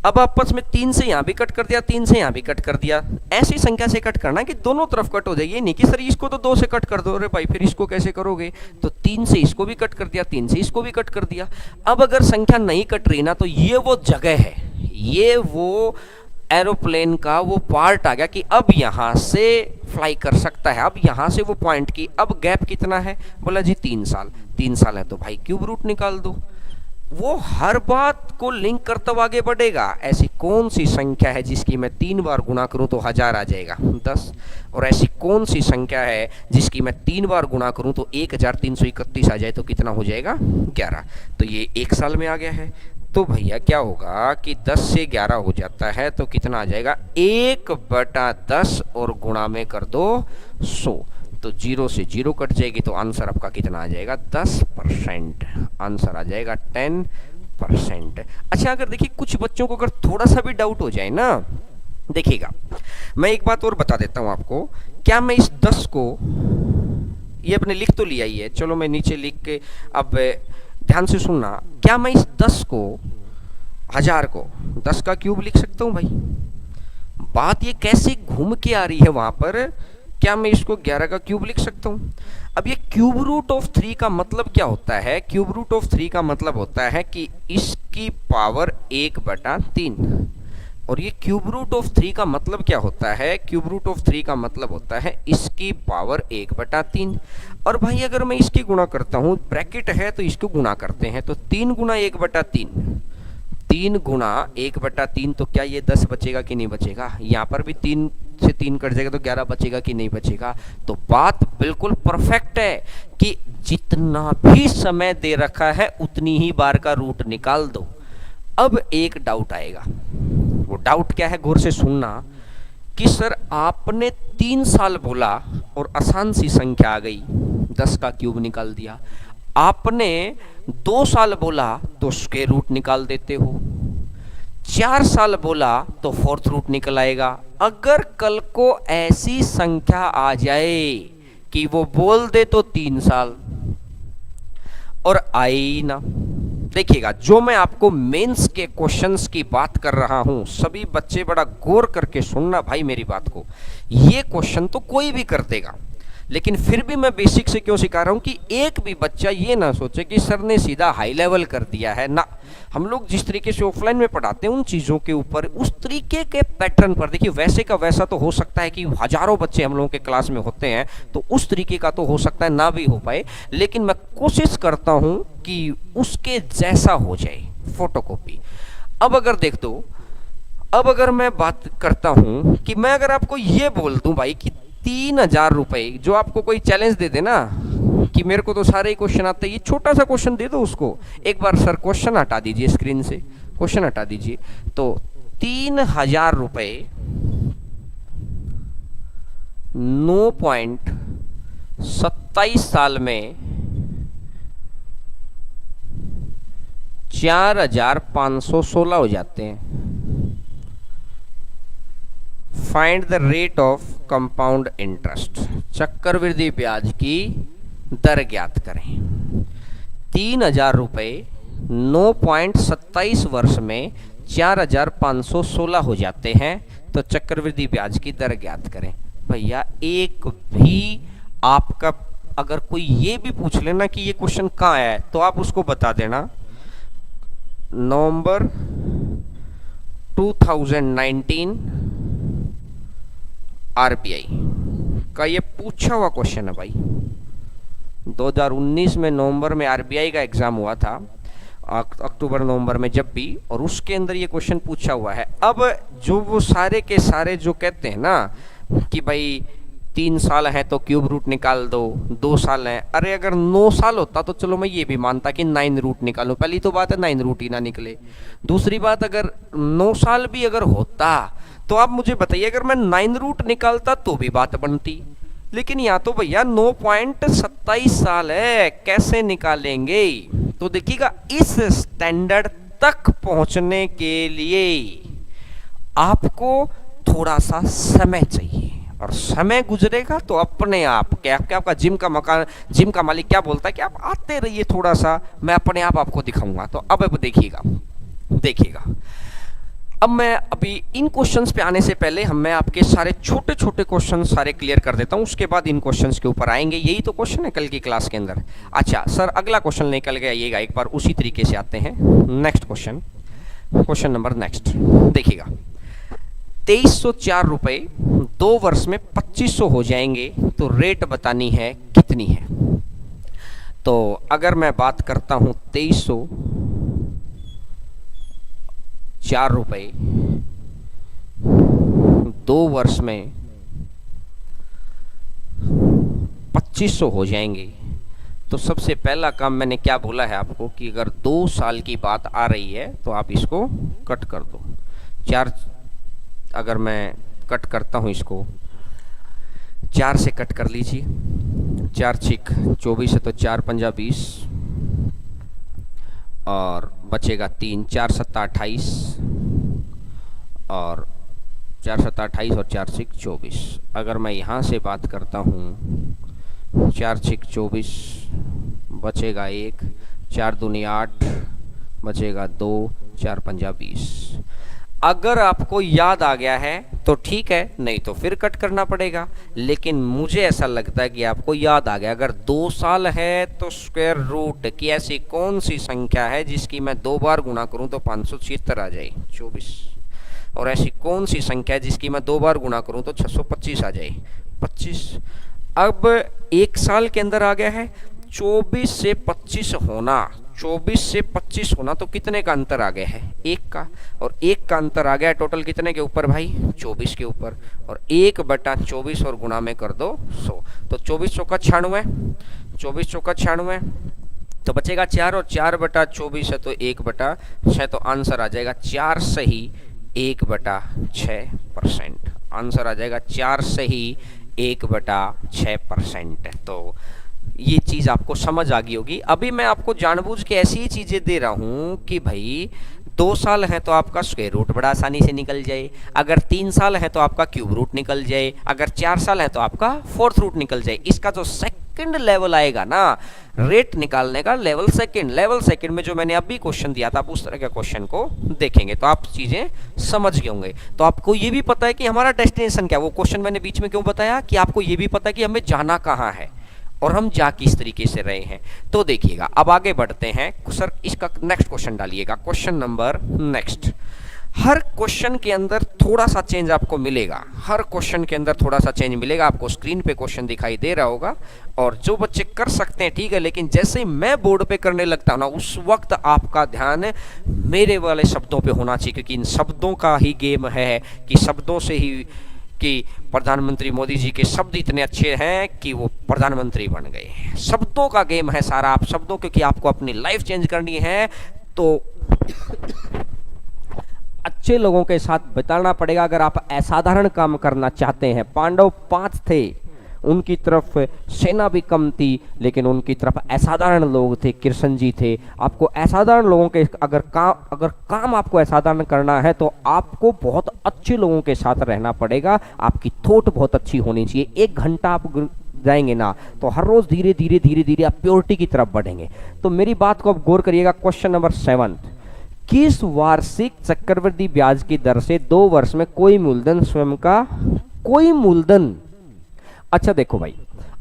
अब आपस में 3 से यहां भी कट कर दिया, 3 से यहां भी कट कर दिया। ऐसी संख्या से कट करना कि दोनों तरफ कट हो जाएगी, नहीं कि सर इसको तो 2 से कट कर दो। अरे भाई फिर इसको कैसे करोगे, तो 3 से इसको भी कट कर दिया, 3 से इसको भी कट कर दिया। अब अगर संख्या नहीं कट रही ना तो ये वो जगह है, ये वो एरोप्लेन का वो पार्ट आ गया कि अब यहां से फ्लाई कर सकता है। अब यहां से वो पॉइंट की अब गैप कितना है, बोला जी 3 साल। 3 साल है तो भाई क्यूब रूट निकाल दो। वो हर बात को लिंक करता हुआ आगे बढ़ेगा। ऐसी कौन सी संख्या है जिसकी मैं 3 बार गुणा करूं तो 1000 आ जाएगा, 10। और ऐसी कौन सी संख्या है जिसकी मैं 3 बार गुणा करूं तो 1331 आ जाए, तो कितना हो जाएगा 11। तो ये 1 साल में आ गया है। तो भैया क्या होगा कि 10 से 11 हो जाता है तो कितना आ जाएगा, 1/10 और गुणा में कर दो 100। तो 0 से 0 कट जाएगी, तो आंसर आपका कितना आ जाएगा? 10%। आंसर आ जाएगा 10%। अच्छा, अगर देखिए कुछ बच्चों को अगर थोड़ा सा भी डाउट हो जाए ना, देखिएगा मैं एक बात और बता देता हूं आपको। क्या मैं इस 10 को, ये अपने लिख तो लिया ही है, चलो मैं नीचे लिख के, अब ध्यान से सुनना, क्या मैं इस 10 को, 1000 को 10 का क्यूब लिख सकता हूं भाई? बात ये कैसे घूम के आ रही है वहां पर, क्या मैं इसको 11 का क्यूब लिख सकता हूं? अब ये क्यूब रूट ऑफ 3 का मतलब क्या होता है? क्यूब रूट ऑफ 3 का मतलब होता है कि इसकी पावर 1/3। और ये क्यूब रूट ऑफ 3 का मतलब क्या होता है? क्यूब रूट ऑफ 3 का मतलब होता है इसकी पावर 1/3। और भाई अगर मैं इसकी गुणा करता हूं, ब्रैकेट है तो इसको गुणा करते हैं, तो 3 गुना 1/3, 3 गुना 1/3, तो क्या ये 10 बचेगा कि नहीं बचेगा? यहाँ पर भी 3 से 3 कट जाएगा, तो 11 बचेगा कि नहीं बचेगा? तो बात बिल्कुल परफेक्ट है कि जितना भी समय दे रखा है उतनी ही बार का रूट निकाल दो। अब एक डाउट आएगा, वो डाउट क्या है, गौर से सुनना, कि सर आपने 3 साल बोला और आसान सी संख्या आ गई, 10 का क्यूब निकाल दिया। आपने 2 साल बोला तो स्क्वायर रूट निकाल देते हो, 4 साल बोला तो फोर्थ रूट निकल आएगा। अगर कल को ऐसी संख्या आ जाए कि वो बोल दे तो 3 साल और आए ही ना, देखिएगा जो मैं आपको मेंस के क्वेश्चंस की बात कर रहा हूं, सभी बच्चे बड़ा गौर करके सुनना भाई मेरी बात को। ये क्वेश्चन तो कोई भी कर देगा, लेकिन फिर भी मैं बेसिक से क्यों सिखा रहा हूं कि एक भी बच्चा ये ना सोचे कि सर ने सीधा हाई लेवल कर दिया है ना। हम लोग जिस तरीके से ऑफलाइन में पढ़ाते हैं उन चीज़ों के ऊपर, उस तरीके के पैटर्न पर, देखिए वैसे का वैसा तो हो सकता है कि हजारों बच्चे हम लोगों के क्लास में होते हैं, तो उस तरीके का तो हो सकता है ना भी हो पाए, लेकिन मैं कोशिश करता हूं कि उसके जैसा हो जाए फोटोकॉपी। अब अगर देख दो, अब अगर मैं बात करता हूं कि मैं अगर आपको ये बोल दूं भाई कि 3000 रुपए, जो आपको कोई चैलेंज दे देना कि मेरे को तो सारे ही क्वेश्चन आते हैं, ये छोटा सा क्वेश्चन दे दो उसको। एक बार सर क्वेश्चन हटा दीजिए स्क्रीन से, क्वेश्चन हटा दीजिए। तो 3000 रुपए 9.27 साल में 4516 हो जाते हैं। Find the rate of compound interest, चक्रवृद्धि ब्याज की दर ज्ञात करें। 3000 रुपए 9.27 वर्ष में 4516 हो जाते हैं, तो चक्रवृद्धि ब्याज की दर ज्ञात करें। भैया एक भी आपका अगर कोई ये भी पूछ लेना कि ये क्वेश्चन कहाँ है, तो आप उसको बता देना नवंबर 2019 आरबीआई का ये पूछा हुआ क्वेश्चन है भाई। 2019 में नवंबर में आरबीआई का एग्जाम हुआ था, अक्टूबर नवंबर में जब भी, और उसके अंदर ये क्वेश्चन पूछा हुआ है। अब जो वो सारे के सारे जो कहते हैं ना कि भाई 3 साल है तो क्यूब रूट निकाल दो, 2 साल है, अरे अगर 9 साल होता तो चलो मैं ये भी मानता कि 9 रूट निकालो। पहली तो बात है 9 रूट ही ना निकले। दूसरी बात, अगर 9 साल भी अगर होता तो आप मुझे बताइए, अगर मैं 9 रूट निकालता तो भी बात बनती, लेकिन यहाँ तो भैया 9.27 साल है, कैसे निकालेंगे? तो देखिएगा इस स्टैंडर्ड तक पहुंचने के लिए आपको थोड़ा सा समय चाहिए, और समय गुजरेगा तो अपने आप क्या आपका जिम का मालिक क्या बोलता है कि आप आते रहिए, थोड़ा सा मैं अपने आप आपको दिखाऊंगा। तो अब देखिएगा अब मैं अभी इन क्वेश्चंस पे आने से पहले मैं आपके सारे छोटे छोटे क्वेश्चन सारे क्लियर कर देता हूं, उसके बाद इन क्वेश्चंस के ऊपर आएंगे। यही तो क्वेश्चन है कल की क्लास के अंदर। अच्छा सर, अगला क्वेश्चन निकल गया, आइएगा एक बार उसी तरीके से आते हैं। नेक्स्ट क्वेश्चन नंबर नेक्स्ट देखिएगा। 2304 रुपए 2 वर्ष में 2500 हो जाएंगे, तो रेट बतानी है कितनी है। तो अगर मैं बात करता हूं 2304 रुपए 2 वर्ष में 2500 हो जाएंगे, तो सबसे पहला काम मैंने क्या बोला है आपको कि अगर 2 साल की बात आ रही है तो आप इसको कट कर दो। 4 अगर मैं कट करता हूं इसको, 4 से कट कर लीजिए, 4 छिक 24 है तो 4 पंजा 20 और बचेगा 3, 4 सत्ता 28 और 4 सत्ता 28 और 4 छिक 24। अगर मैं यहाँ से बात करता हूँ 4 छिक 24 बचेगा 1, 4 दूनी 8 बचेगा 2, 4 पंजा 20। अगर आपको याद आ गया है तो ठीक है, नहीं तो फिर कट करना पड़ेगा। लेकिन मुझे ऐसा लगता है कि आपको याद आ गया। अगर 2 साल है तो स्क्वायर रूट की ऐसी कौन सी संख्या है जिसकी मैं 2 बार गुणा करूं तो 576 आ जाए 24, और ऐसी कौन सी संख्या है जिसकी मैं 2 बार गुणा करूं तो 625 आ जाए 25। अब 1 साल के अंदर आ गया है 24 से 25 होना, 24 से 25 होना तो कितने का अंतर आ गया है 1 का, और 1 का अंतर आ गया है टोटल कितने के ऊपर भाई 24 के ऊपर, और 1/24 और गुणा में कर दो 100 तो 24 चौका 96, 24 चौका 96 तो बचेगा 4 और 4/24 है तो 1/6 तो आंसर आ जाएगा 4 सही 1/6%। आंसर आ जाएगा 4 सही 1/6%। तो ये चीज़ आपको समझ आ गई होगी। अभी मैं आपको जानबूझ के ऐसी ही चीज़ें दे रहा हूँ कि भाई 2 साल है तो आपका स्क्वायर रूट बड़ा आसानी से निकल जाए, अगर 3 साल है तो आपका क्यूब रूट निकल जाए, अगर 4 साल है तो आपका फोर्थ रूट निकल जाए। इसका जो सेकंड लेवल आएगा ना रेट निकालने का, लेवल सेकंड में जो मैंने अभी क्वेश्चन दिया था आप उस तरह के क्वेश्चन को देखेंगे तो आप चीज़ें समझ गए होंगे। तो आपको ये भी पता है कि हमारा डेस्टिनेशन क्या है। वो क्वेश्चन मैंने बीच में क्यों बताया कि आपको ये भी पता है कि हमें जाना कहाँ है और हम जा किस तरीके से रहे हैं। तो देखिएगा अब आगे बढ़ते हैं। सर इसका नेक्स्ट क्वेश्चन डालिएगा, क्वेश्चन नंबर नेक्स्ट। हर क्वेश्चन के अंदर थोड़ा सा चेंज आपको मिलेगा, हर क्वेश्चन के अंदर थोड़ा सा चेंज मिलेगा। आपको स्क्रीन पे क्वेश्चन दिखाई दे रहा होगा और जो बच्चे कर सकते हैं ठीक है, लेकिन जैसे ही मैं बोर्ड पे करने लगता हूं ना उस वक्त आपका ध्यान मेरे वाले शब्दों पे होना चाहिए, क्योंकि इन शब्दों का ही गेम है कि शब्दों से ही कि प्रधानमंत्री मोदी जी के शब्द इतने अच्छे हैं कि वो प्रधानमंत्री बन गए। शब्दों का गेम है सारा, आप शब्दों, क्योंकि आपको अपनी लाइफ चेंज करनी है तो अच्छे लोगों के साथ बिताना पड़ेगा अगर आप असाधारण काम करना चाहते हैं। पांडव 5 थे, उनकी तरफ सेना भी कम थी लेकिन उनकी तरफ असाधारण लोग थे, कृष्ण जी थे। आपको असाधारण लोगों के अगर काम आपको असाधारण करना है तो आपको बहुत अच्छे लोगों के साथ रहना पड़ेगा। आपकी थॉट बहुत अच्छी होनी चाहिए। 1 घंटा आप जाएंगे ना तो हर रोज धीरे धीरे आप प्योरिटी की तरफ बढ़ेंगे। तो मेरी बात को आप गौर करिएगा। क्वेश्चन नंबर 7, किस वार्षिक चक्रवृद्धि ब्याज की दर से 2 वर्ष में कोई मूलधन स्वयं का कोई मूलधन। अच्छा देखो भाई,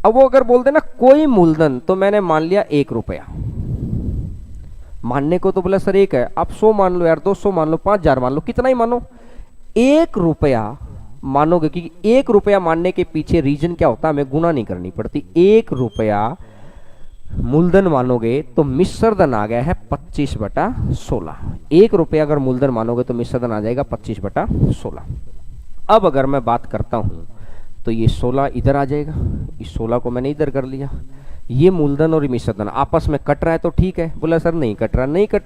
अब वो अगर बोलते ना कोई मूलधन तो मैंने मान लिया 1 रुपया, मानने को तो बोला सर 1 है, आप 100 मान लो यार, 200 मान लो, 5000 मान लो, कितना ही मानो, 1 रुपया मानोगे। क्योंकि 1 रुपया मानने के पीछे रीजन क्या होता है, हमें गुना नहीं करनी पड़ती। 1 रुपया मूलधन मानोगे तो मिश्र धन आ गया है 25/16। 1 रुपया अगर मूलधन मानोगे तो मिश्र धन आ जाएगा 25/16। अब अगर मैं बात करता हूं तो ये 16 इधर आ जाएगा, इस 16 को मैंने इधर कर लिया। ये मूलधन और मिश्र धन आपस में कट रहा है तो ठीक है। बोला सर नहीं कट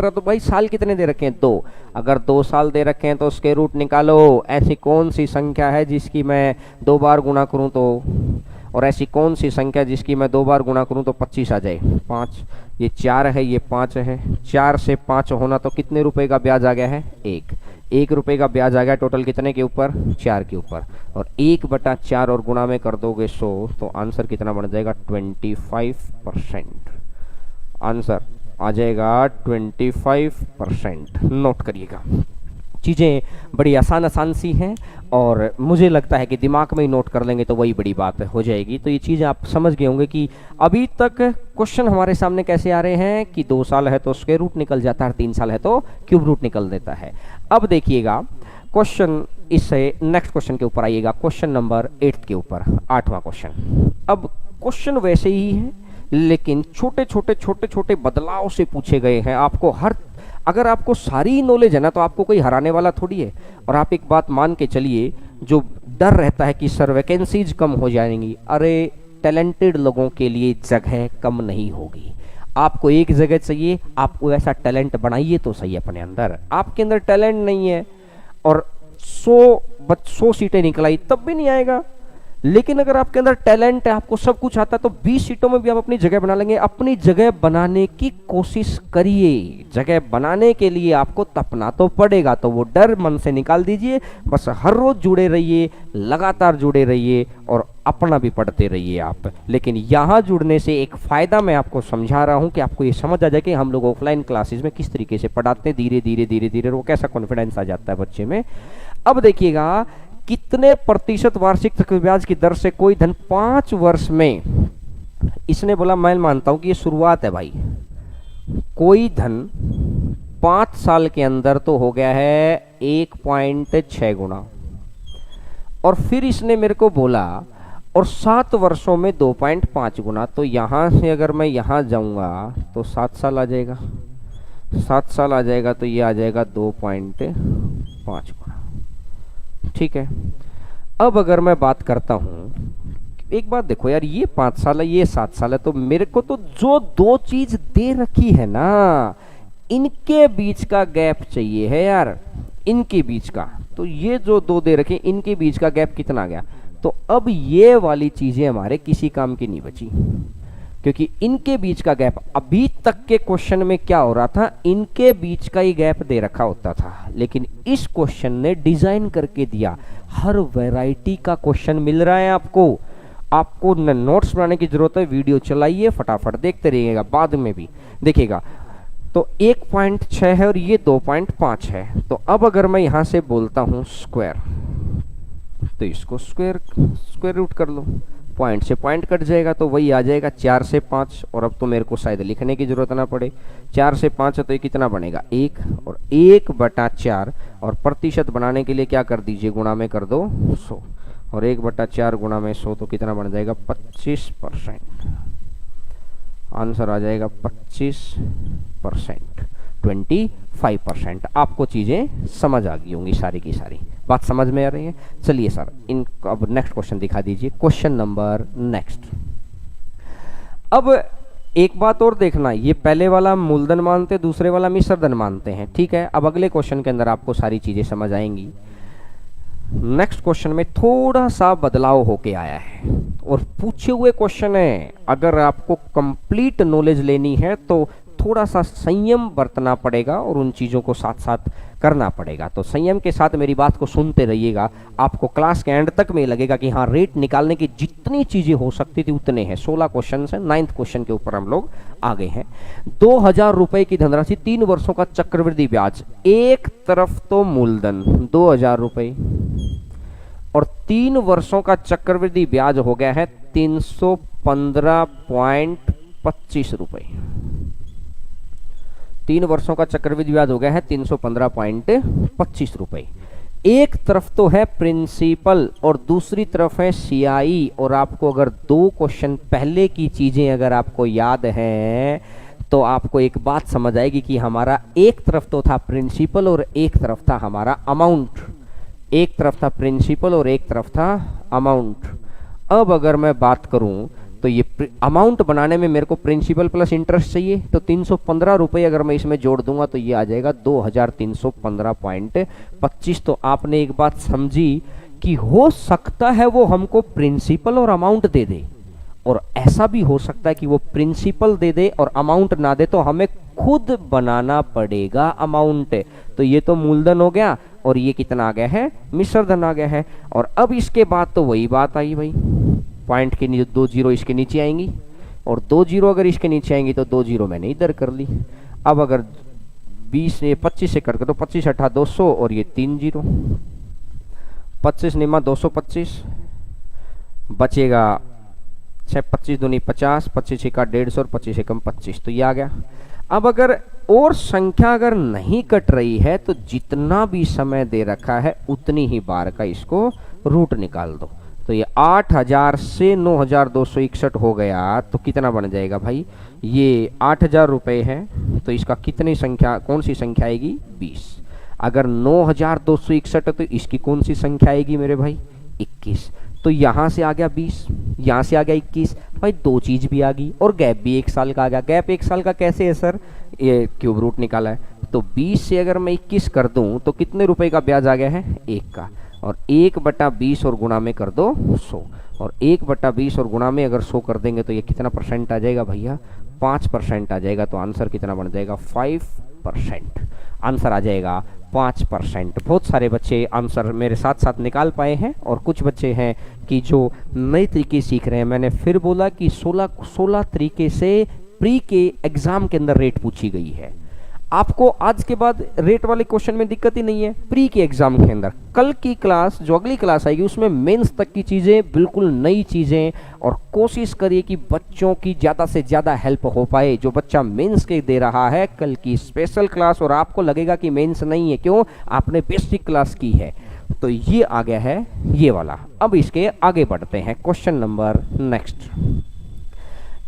रहा तो भाई साल कितने दे रखे हैं 2। अगर 2 साल दे रखे हैं तो उसके रूट निकालो। ऐसी कौन सी संख्या है जिसकी मैं 2 बार गुणा करूं तो, और ऐसी कौन सी संख्या जिसकी मैं 2 बार गुणा करूं तो 25 आ जाए 5। ये 4 है, ये 5 है, 4 से 5 होना तो कितने रुपए का ब्याज आ गया है 1 रुपए का ब्याज आ गया। टोटल कितने के ऊपर 4 के ऊपर, और 1/4 और गुणा में कर दोगे 100 तो आंसर कितना बन जाएगा 25%। आंसर आ जाएगा 25%। नोट करिएगा, चीज़ें बड़ी आसान सी हैं और मुझे लगता है कि दिमाग में ही नोट कर लेंगे तो वही बड़ी बात हो जाएगी। तो ये चीज़ें आप समझ गए होंगे कि अभी तक क्वेश्चन हमारे सामने कैसे आ रहे हैं कि 2 साल है तो स्क्वायर रूट निकल जाता है, 3 साल है तो क्यूब रूट निकल देता है। अब देखिएगा क्वेश्चन, इससे नेक्स्ट क्वेश्चन के ऊपर आइएगा, क्वेश्चन नंबर 8 के ऊपर, 8वां क्वेश्चन। अब क्वेश्चन वैसे ही है लेकिन छोटे बदलाव से पूछे गए हैं। आपको अगर आपको सारी नॉलेज है ना तो आपको कोई हराने वाला थोड़ी है। और आप एक बात मान के चलिए, जो डर रहता है कि सर वैकेंसीज कम हो जाएंगी, अरे टैलेंटेड लोगों के लिए जगह कम नहीं होगी। आपको एक जगह चाहिए, आप ऐसा टैलेंट बनाइए तो सही अपने अंदर। आपके अंदर टैलेंट नहीं है और 100 सीटें निकल आई तब भी नहीं आएगा। लेकिन अगर आपके अंदर टैलेंट है, आपको सब कुछ आता है, तो 20 सीटों में भी आप अपनी जगह बना लेंगे। अपनी जगह बनाने की कोशिश करिए। जगह बनाने के लिए आपको तपना तो पड़ेगा, तो वो डर मन से निकाल दीजिए। बस हर रोज जुड़े रहिए, लगातार जुड़े रहिए और अपना भी पढ़ते रहिए आप। लेकिन यहाँ जुड़ने से एक फ़ायदा मैं आपको समझा रहा हूँ कि आपको ये समझ आ जाए कि हम लोग ऑफलाइन क्लासेस में किस तरीके से पढ़ाते हैं। धीरे धीरे धीरे धीरे वो कैसा कॉन्फिडेंस आ जाता है बच्चे में। अब देखिएगा कितने प्रतिशत वार्षिक चक्रवृद्धि ब्याज की दर से कोई धन 5 वर्ष में, इसने बोला मैं मानता हूं कि ये शुरुआत है भाई, कोई धन 5 साल के अंदर तो हो गया है 1.6 गुना, और फिर इसने मेरे को बोला और 7 वर्षों में 2.5 गुना। तो यहां से अगर मैं यहां जाऊंगा तो 7 साल आ जाएगा, 7 साल आ जाएगा, तो ये आ जाएगा 2.5 गुना। ठीक है। अब अगर मैं बात करता हूं, एक बात देखो यार, ये 5 साल है, ये 7 साल है, तो मेरे को तो जो दो चीज दे रखी है ना, इनके बीच का गैप चाहिए है यार, इनके बीच का। तो ये जो दो दे रखे, इनके बीच का गैप कितना आ गया? तो अब ये वाली चीजें हमारे किसी काम की नहीं बची, क्योंकि इनके बीच का गैप अभी तक के क्वेश्चन में क्या हो रहा था, इनके बीच का ही गैप दे रखा होता था। लेकिन इस क्वेश्चन ने डिजाइन करके दिया, हर वैरायटी का क्वेश्चन मिल रहा है आपको। आपको न नोट्स बनाने की जरूरत है, वीडियो चलाइए, फटाफट देखते रहिएगा, बाद में भी देखिएगा। तो 1.6 है और ये 2.5 है। तो अब अगर मैं यहां से बोलता हूं स्क्वायर, तो इसको स्क्वायर रूट कर लो, पॉइंट से पॉइंट कट जाएगा, तो वही आ जाएगा 4 से 5। और अब तो मेरे को शायद लिखने की जरूरत ना पड़े, 4 से 5 है तो ये कितना बनेगा 1, और 1/4, और प्रतिशत बनाने के लिए क्या कर दीजिए, गुणा में कर दो 100, और 1/4 गुणा में 100 तो कितना बन जाएगा 25%। आंसर आ जाएगा 25%, 25%। आपको चीजें समझ आ गई होंगी सारी की सारी, बात समझ में आ रही है। चलिए सर, इन अब नेक्स्ट क्वेश्चन दिखा दीजिए, क्वेश्चन नंबर नेक्स्ट। अब एक बात और देखना, ये पहले वाला मूलधन मानते, दूसरे वाला मिश्रधन मानते हैं, ठीक है। अब अगले क्वेश्चन के अंदर आपको सारी चीजें समझ आएंगी। नेक्स्ट क्वेश्चन में थोड़ा सा बदलाव होके आया है और पूछे हुए क्वेश्चन है। अगर आपको कंप्लीट नॉलेज लेनी है तो थोड़ा सा संयम बरतना पड़ेगा और उन चीज़ों को साथ साथ करना पड़ेगा। तो संयम के साथ मेरी बात को सुनते रहिएगा, आपको क्लास के एंड तक में लगेगा कि हाँ, रेट निकालने की जितनी चीज़ें हो सकती थी उतने हैं। 16 क्वेश्चन है, 9th क्वेश्चन के ऊपर हम लोग आ गए हैं। 2000 रुपए की धनराशि, 3 वर्षों का चक्रवृद्धि ब्याज। एक तरफ तो मूलधन 2000 रुपए और 3 वर्षों का चक्रवृद्धि ब्याज हो गया है 315.25 रुपए। 3 वर्षों का चक्रवृद्धि ब्याज हो गया है 315.25 रुपए। एक तरफ तो है प्रिंसिपल और दूसरी तरफ है सीआई। और आपको अगर 2 क्वेश्चन पहले की चीजें अगर आपको याद हैं तो आपको एक बात समझ आएगी कि हमारा एक तरफ तो था प्रिंसिपल और एक तरफ था हमारा अमाउंट। एक तरफ था प्रिंसिपल और एक तरफ था अमाउंट। अब अगर मैं बात करूं तो ये अमाउंट बनाने में मेरे को प्रिंसिपल प्लस इंटरेस्ट चाहिए, तो 315 रुपए अगर मैं इसमें जोड़ दूंगा तो ये आ जाएगा 2315.25। तो आपने एक बात समझी कि हो सकता है वो हमको प्रिंसिपल और अमाउंट दे दे, और ऐसा भी हो सकता है कि वो प्रिंसिपल दे दे और अमाउंट ना दे, तो हमें खुद बनाना पड़ेगा अमाउंट। तो ये तो मूलधन हो गया और ये कितना आ गया है, मिश्रधन आ गया है। और अब इसके बाद तो वही बात आई भाई, पॉइंट के नीचे 2 जीरो इसके नीचे आएंगी और 2 जीरो अगर इसके नीचे आएंगी तो 2 जीरो मैंने इधर कर ली। अब अगर 20 से 25 से करके तो 25 अट्ठा 200 और ये 3 जीरो, 25 निमा 225 बचेगा 25 दूनी 50, 25 का 150 और 25 एकम 25, तो ये आ गया। अब अगर और संख्या अगर नहीं कट रही है तो जितना भी समय दे रखा है उतनी ही बार का इसको रूट निकाल दो। तो ये 8000 से 9261 हो गया, तो कितना बन जाएगा भाई, ये 8000 रुपए है तो इसका कितनी संख्या, कौन सी संख्या आएगी 20। अगर 9261 है तो इसकी कौन सी संख्या आएगी मेरे भाई 21। तो यहां से आ गया 20, यहां से आ गया 21। भाई 2 चीज भी आ गई और गैप भी 1 साल का आ गया। गैप 1 साल का कैसे है सर, ये क्यूब रूट निकाला है। तो 20 से अगर मैं 21 कर दूं तो कितने रुपए का ब्याज आ गया है 1 का, और 1/20 और गुणा में कर दो 100, और 1/20 और गुणा में अगर 100 कर देंगे तो ये कितना परसेंट आ जाएगा भैया, 5% आ जाएगा। तो आंसर कितना बन जाएगा, 5%। आंसर आ जाएगा 5%। बहुत सारे बच्चे आंसर मेरे साथ साथ निकाल पाए हैं, और कुछ बच्चे हैं कि जो नए तरीके सीख रहे हैं। मैंने फिर बोला कि 16 तरीके से प्री के एग्जाम के अंदर रेट पूछी गई है। आपको आज के बाद रेट वाले क्वेश्चन में दिक्कत ही नहीं है प्री के एग्जाम के अंदर। कल की क्लास, जो अगली क्लास आएगी, उसमें मेंस तक की चीजें, बिल्कुल नई चीजें, और कोशिश करिए कि बच्चों की ज्यादा से ज्यादा हेल्प हो पाए। जो बच्चा मेंस के दे रहा है, कल की स्पेशल क्लास, और आपको लगेगा कि मेंस नहीं है, क्यों, आपने बेसिक क्लास की है। तो ये आ गया है ये वाला। अब इसके आगे बढ़ते हैं, क्वेश्चन नंबर नेक्स्ट।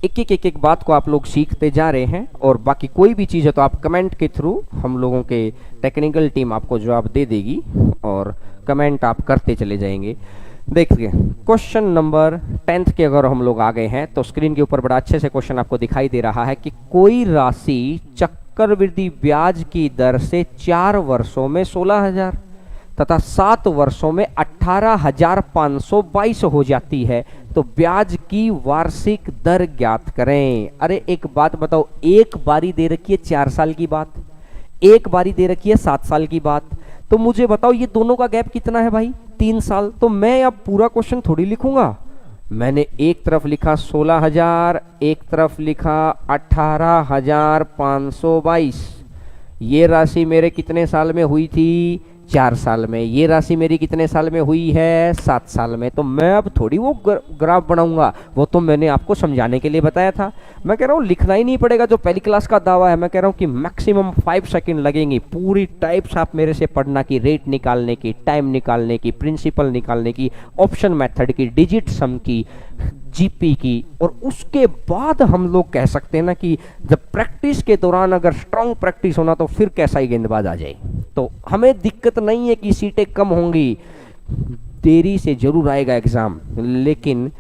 एक बात को आप लोग सीखते जा रहे हैं, और बाकी कोई भी चीज़ है तो आप कमेंट के थ्रू, हम लोगों के टेक्निकल टीम आपको जवाब दे देगी, और कमेंट आप करते चले जाएंगे। देखिए क्वेश्चन नंबर 10 के अगर हम लोग आ गए हैं तो स्क्रीन के ऊपर बड़ा अच्छे से क्वेश्चन आपको दिखाई दे रहा है कि कोई राशि चक्रवृद्धि ब्याज की दर से 4 वर्षों में 16,000 तथा 7 वर्षों में 18,522 हो जाती है, तो ब्याज की वार्षिक दर ज्ञात करें। अरे एक बात बताओ, एक बारी दे रखी है 4 साल की बात, एक बारी दे रखी है 7 साल की बात, तो मुझे बताओ ये दोनों का गैप कितना है भाई, 3 साल। तो मैं अब पूरा क्वेश्चन थोड़ी लिखूंगा, मैंने एक तरफ लिखा 16,000, एक तरफ लिखा 18,522। ये राशि मेरे कितने साल में हुई थी, 4 साल में। ये राशि मेरी कितने साल में हुई है, 7 साल में। तो मैं अब थोड़ी वो ग्राफ बनाऊंगा, वो तो मैंने आपको समझाने के लिए बताया था। मैं कह रहा हूँ लिखना ही नहीं पड़ेगा, जो पहली क्लास का दावा है। मैं कह रहा हूँ कि मैक्सिमम 5 सेकंड लगेंगे। पूरी टाइप्स आप मेरे से पढ़ना की, रेट निकालने की, टाइम निकालने की, प्रिंसिपल निकालने की, ऑप्शन मेथड की, डिजिट सम की, जीपी की, और उसके बाद हम लोग कह सकते हैं ना कि जब प्रैक्टिस के दौरान अगर स्ट्रांग प्रैक्टिस होना तो फिर कैसा ही गेंदबाज आ जाए। तो हमें दिक्कत नहीं है कि सीटें कम होंगी, देरी से जरूर आएगा एग्जाम, लेकिन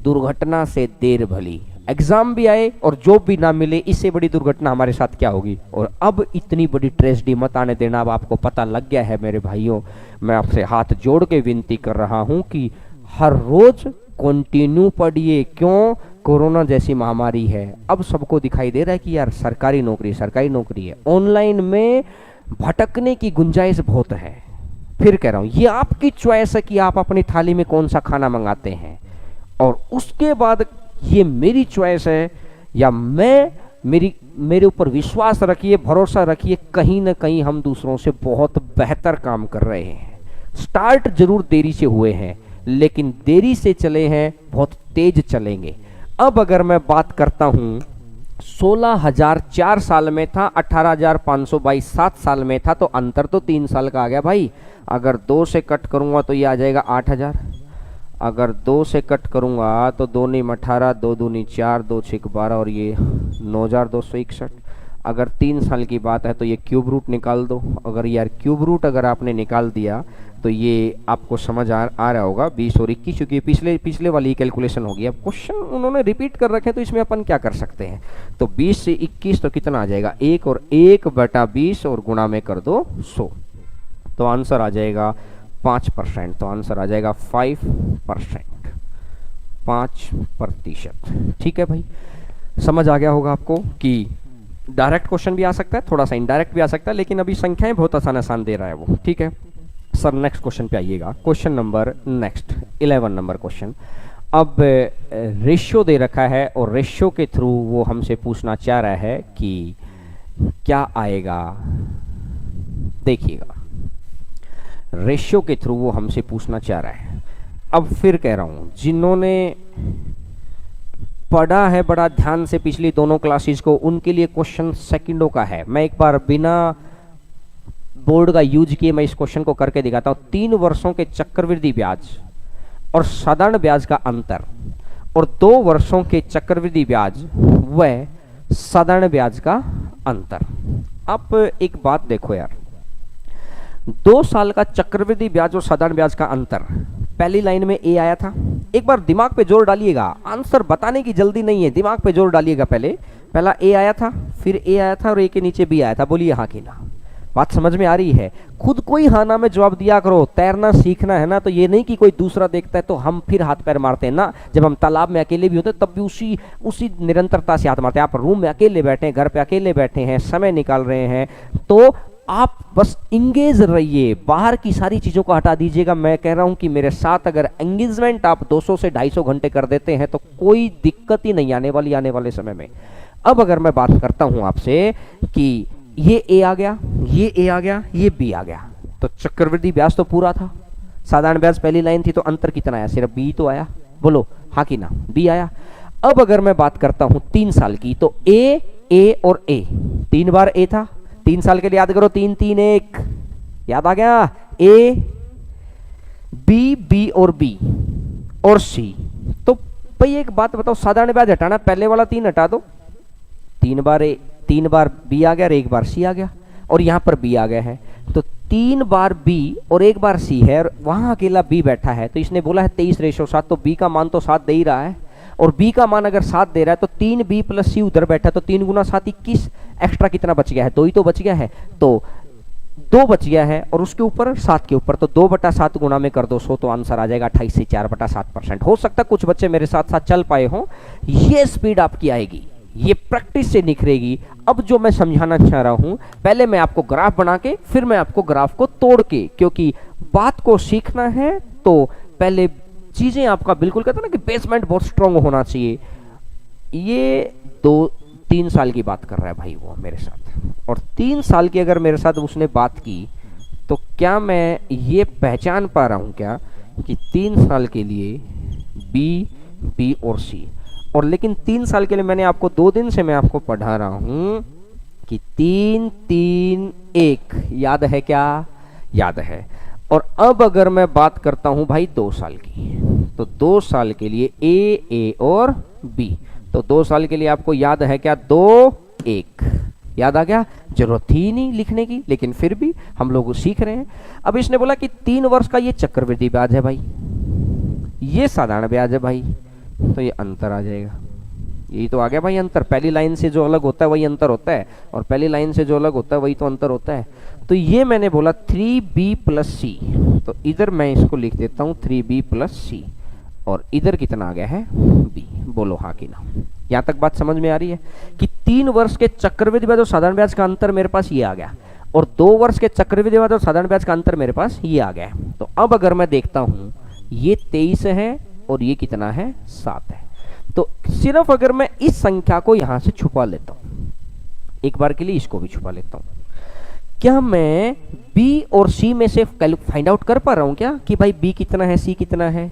दुर्घटना से देर भली। एग्जाम भी आए और जॉब भी ना मिले, इससे बड़ी दुर्घटना हमारे साथ क्या होगी। और अब इतनी बड़ी ट्रेजेडी मत आने देना। अब आपको पता लग गया है मेरे भाइयों, मैं आपसे हाथ जोड़ के विनती कर रहा हूं कि हर रोज कंटिन्यू पढ़िए। क्यों, कोरोना जैसी महामारी है। अब सबको दिखाई दे रहा है कि यार सरकारी नौकरी है, ऑनलाइन में भटकने की गुंजाइश बहुत है। फिर कह रहा हूं ये आपकी चॉइस है कि आप अपनी थाली में कौन सा खाना मंगाते हैं, और उसके बाद ये मेरी चॉइस है, या मेरे ऊपर विश्वास रखिए, भरोसा रखिए, कहीं ना कहीं हम दूसरों से बहुत बेहतर काम कर रहे हैं। स्टार्ट जरूर देरी से हुए हैं, लेकिन देरी से चले हैं, बहुत तेज चलेंगे। अब अगर मैं बात करता हूं 16,000 4 साल में था, 18,522 7 साल में था, तो अंतर तो 3 साल का आ गया भाई। अगर 2 से कट करूंगा तो ये आ जाएगा 8,000। अगर 2 से कट करूंगा तो 2 नीम 18, 2 दूनी 4, 2 छक 12, और ये 9,261। अगर 3 साल की बात है तो ये क्यूब रूट निकाल दो। अगर यार क्यूब रूट अगर आपने निकाल दिया तो ये आपको समझ आ रहा होगा 20 और 21, क्योंकि पिछले वाली कैलकुलेशन होगी। अब क्वेश्चन उन्होंने रिपीट कर रखे हैं तो इसमें अपन क्या कर सकते हैं। तो 20 से 21 तो कितना आ जाएगा, 1 और 1/20 और गुणा में कर दो 100, तो आंसर आ जाएगा 5%। तो आंसर आ जाएगा 5%, 5%। ठीक है भाई, समझ आ गया होगा आपको कि डायरेक्ट क्वेश्चन भी आ सकता है, थोड़ा सा इनडायरेक्ट भी आ सकता है, लेकिन अभी संख्याएं बहुत आसान दे रहा है वो। ठीक है सर, नेक्स्ट क्वेश्चन पे आइएगा। Question number next 11 number question. अब रेशियो दे रखा है, और रेशियो के थ्रू वो हमसे पूछना चाह रहा है कि क्या आएगा। देखिएगा, रेशियो के थ्रू वो हमसे पूछना चाह रहा है। अब फिर कह रहा हूं, जिन्होंने पढ़ा है बड़ा ध्यान से पिछली दोनों क्लासेस को, उनके लिए क्वेश्चन सेकंडों का है। मैं एक बार बिना बोर्ड का यूज किए मैं इस क्वेश्चन को करके दिखाता हूं। 3 वर्षों के चक्रवृद्धि ब्याज और साधारण ब्याज का अंतर, और 2 वर्षों के चक्रवृद्धि ब्याज व साधारण ब्याज का अंतर। आप एक बात देखो यार, 2 साल का चक्रवृद्धि ब्याज और साधारण ब्याज का अंतर, पहली लाइन में ए आया था। एक बार दिमाग पे जोर डालिएगा, आंसर बताने की जल्दी नहीं है, दिमाग पे जोर डालिएगा। पहला ए आया था, फिर ए आया था, और ए के नीचे बी आया था। बोलिए हाँ कि ना। बात समझ में आ रही है? खुद को ही हाँ ना में जवाब दिया करो। तैरना सीखना है ना तो ये नहीं कि कोई दूसरा देखता है तो हम फिर हाथ पैर मारते हैं ना। जब हम तालाब में अकेले भी होते हैं तब भी उसी निरंतरता से हाथ मारते हैं। आप रूम में अकेले बैठे हैं, घर पे अकेले बैठे हैं, समय निकाल रहे हैं, तो आप बस इंगेज रहिए, बाहर की सारी चीज़ों को हटा दीजिएगा। मैं कह रहा हूं कि मेरे साथ अगर एंगेजमेंट आप 200 से 250 घंटे कर देते हैं तो कोई दिक्कत ही नहीं आने वाली आने वाले समय में। अब अगर मैं बात करता हूं आपसे कि ये ए आ गया, ये ए आ गया, ये बी आ गया, तो चक्रवृद्धि ब्याज तो पूरा था। साधारण ब्याज पहली लाइन थी तो अंतर कितना आया? सिर्फ बी तो आया। बोलो हाँ कि ना? बी आया। अब अगर मैं बात करता हूं 3 साल की तो ए और ए, 3 बार ए था। 3 साल के लिए याद करो, 3 3 1, याद आ गया? ए बी, बी और बी और सी। तो भाई एक बात बताओ, साधारण ब्याज हटाना, पहले वाला 3 हटा दो, 3 बार ए, 3 बार बी आ गया और 1 बार सी आ गया, और यहां पर बी आ गया है तो 3 बार बी और 1 बार सी है, और वहां अकेला बी बैठा है। तो इसने बोला है 23:7, तो बी का मान तो 7 दे ही रहा है, और बी का मान अगर 7 दे रहा है तो 3 बी प्लस सी उधर बैठा है, तो 3 गुना 7 21, एक्स्ट्रा कितना बच गया है? 2 ही तो बच गया है, तो 2 बच गया है, और उसके ऊपर 7 के ऊपर तो 2/7 गुना में कर दो 100, तो आंसर आ जाएगा 28 से 4/7%। हो सकता है कुछ बच्चे मेरे साथ साथ चल पाए हों। ये स्पीड आपकी आएगी, ये प्रैक्टिस से निखरेगी। अब जो मैं समझाना चाह रहा हूं, पहले मैं आपको ग्राफ बना के फिर मैं आपको ग्राफ को तोड़ के, क्योंकि बात को सीखना है तो पहले चीजें आपका बिल्कुल कहते हैं ना कि बेसमेंट बहुत स्ट्रांग होना चाहिए। ये 2-3 साल की बात कर रहा है भाई वो मेरे साथ, और 3 साल की अगर मेरे साथ उसने बात की तो क्या मैं ये पहचान पा रहा हूं क्या कि 3 साल के लिए बी, बी और सी, और लेकिन 3 साल के लिए मैंने आपको 2 दिन से मैं आपको पढ़ा रहा हूं कि 3 3 1, याद है क्या? याद है। और अब अगर मैं बात करता हूं भाई 2 साल की, तो 2 साल के लिए ए और बी, तो 2 साल के लिए आपको याद है क्या? 2 1, याद आ गया? जरूरत थी नहीं लिखने की, लेकिन फिर भी हम लोग सीख रहे हैं। अब इसने बोला कि 3 वर्ष का ये चक्रवृद्धि ब्याज है भाई, ये साधारण ब्याज है भाई, तो ये अंतर आ जाएगा। यही तो आ गया भाई अंतर। पहली लाइन से जो अलग होता है वही अंतर होता है, और पहली लाइन से जो अलग होता है वही तो अंतर होता है। तो ये मैंने बोला 3b प्लस सी, तो इधर मैं इसको लिख देता हूं 3b प्लस सी, और इधर कितना आ गया है? b। बोलो हाँ कि ना? यहां तक बात समझ में आ रही है कि 3 वर्ष के चक्रवृद्धि ब्याज और साधारण ब्याज का अंतर मेरे पास ये आ गया, और 2 वर्ष के चक्रवृद्धि ब्याज और साधारण ब्याज का अंतर मेरे पास ये आ गया। तो अब अगर मैं देखता हूं ये 23 है और ये कितना है? 7 है। तो सिर्फ अगर मैं इस संख्या को यहां से छुपा लेता हूं, एक बार के लिए इसको भी छुपा लेता हूं, क्या मैं B और C में से फाइंड आउट कर पा रहा हूं क्या कि भाई B कितना है, C कितना है?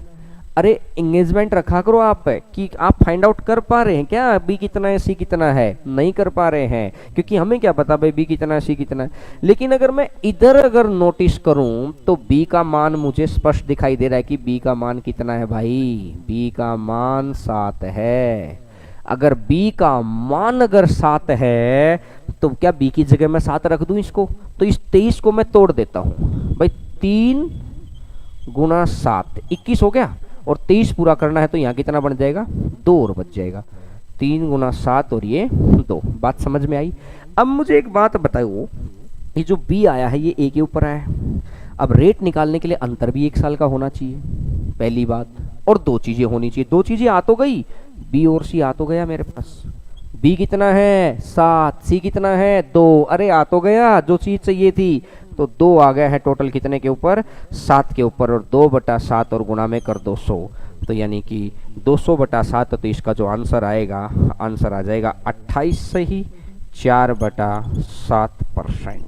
अरे एंगेजमेंट रखा करो आप कि आप फाइंड आउट कर पा रहे हैं क्या बी कितना है सी कितना है? नहीं कर पा रहे हैं, क्योंकि हमें क्या पता भाई बी कितना है सी कितना है। लेकिन अगर मैं इधर अगर नोटिस करूं तो बी का मान मुझे स्पष्ट दिखाई दे रहा है कि बी का मान कितना है भाई? बी का मान 7 है। अगर बी का मान अगर 7 है तो क्या बी की जगह मैं 7 रख दूं इसको? तो इस 23 को मैं तोड़ देता हूं भाई, 3 गुना 7 21 हो गया, और 23 पूरा करना है तो यहाँ कितना बन जाएगा? 2 और बच जाएगा। 3 गुना 7 और ये 2। बात समझ में आई? अब मुझे एक बात बताओ, ये जो बी आया है ये ए के ऊपर आया है। अब रेट निकालने के लिए अंतर भी 1 साल का होना चाहिए, पहली बात, और 2 चीजें होनी चाहिए। 2 चीजें आ तो गई, बी और सी आ तो गया मेरे पास। बी कितना है? 7, सी कितना है? 2। अरे आ तो गया जो चीज चाहिए थी, तो 2 आ गया है टोटल कितने के ऊपर? 7 के ऊपर, और 2/7 और गुणा में कर दो 100, तो यानी कि 200/7। तो इसका जो आंसर आएगा, आंसर आ जाएगा 28 से ही 4/7%।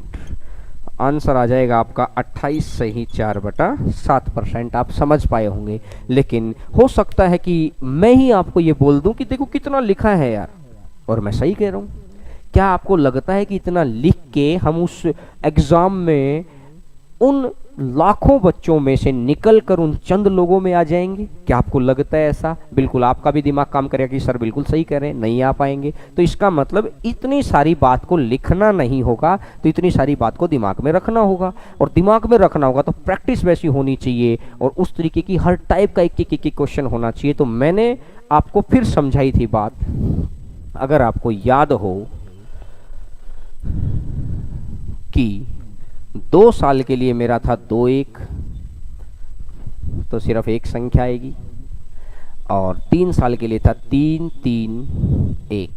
आंसर आ जाएगा आपका 28 से ही 4/7%। आप समझ पाए होंगे, लेकिन हो सकता है कि मैं ही आपको ये बोल दूं कि देखो कितना लिखा है यार, और मैं सही कह रहा हूं। क्या आपको लगता है कि इतना लिख के हम उस एग्जाम में उन लाखों बच्चों में से निकल कर उन चंद लोगों में आ जाएंगे? क्या आपको लगता है ऐसा? बिल्कुल आपका भी दिमाग काम करेगा कि सर बिल्कुल सही कह रहे हैं, नहीं आ पाएंगे। तो इसका मतलब इतनी सारी बात को लिखना नहीं होगा, तो इतनी सारी बात को दिमाग में रखना होगा, और दिमाग में रखना होगा तो प्रैक्टिस वैसी होनी चाहिए, और उस तरीके की हर टाइप का एक क्वेश्चन होना चाहिए। तो मैंने आपको फिर समझाई थी बात, अगर आपको याद हो कि 2 साल के लिए मेरा था 2 1, तो सिर्फ एक संख्या आएगी, और 3 साल के लिए था 3 3 1,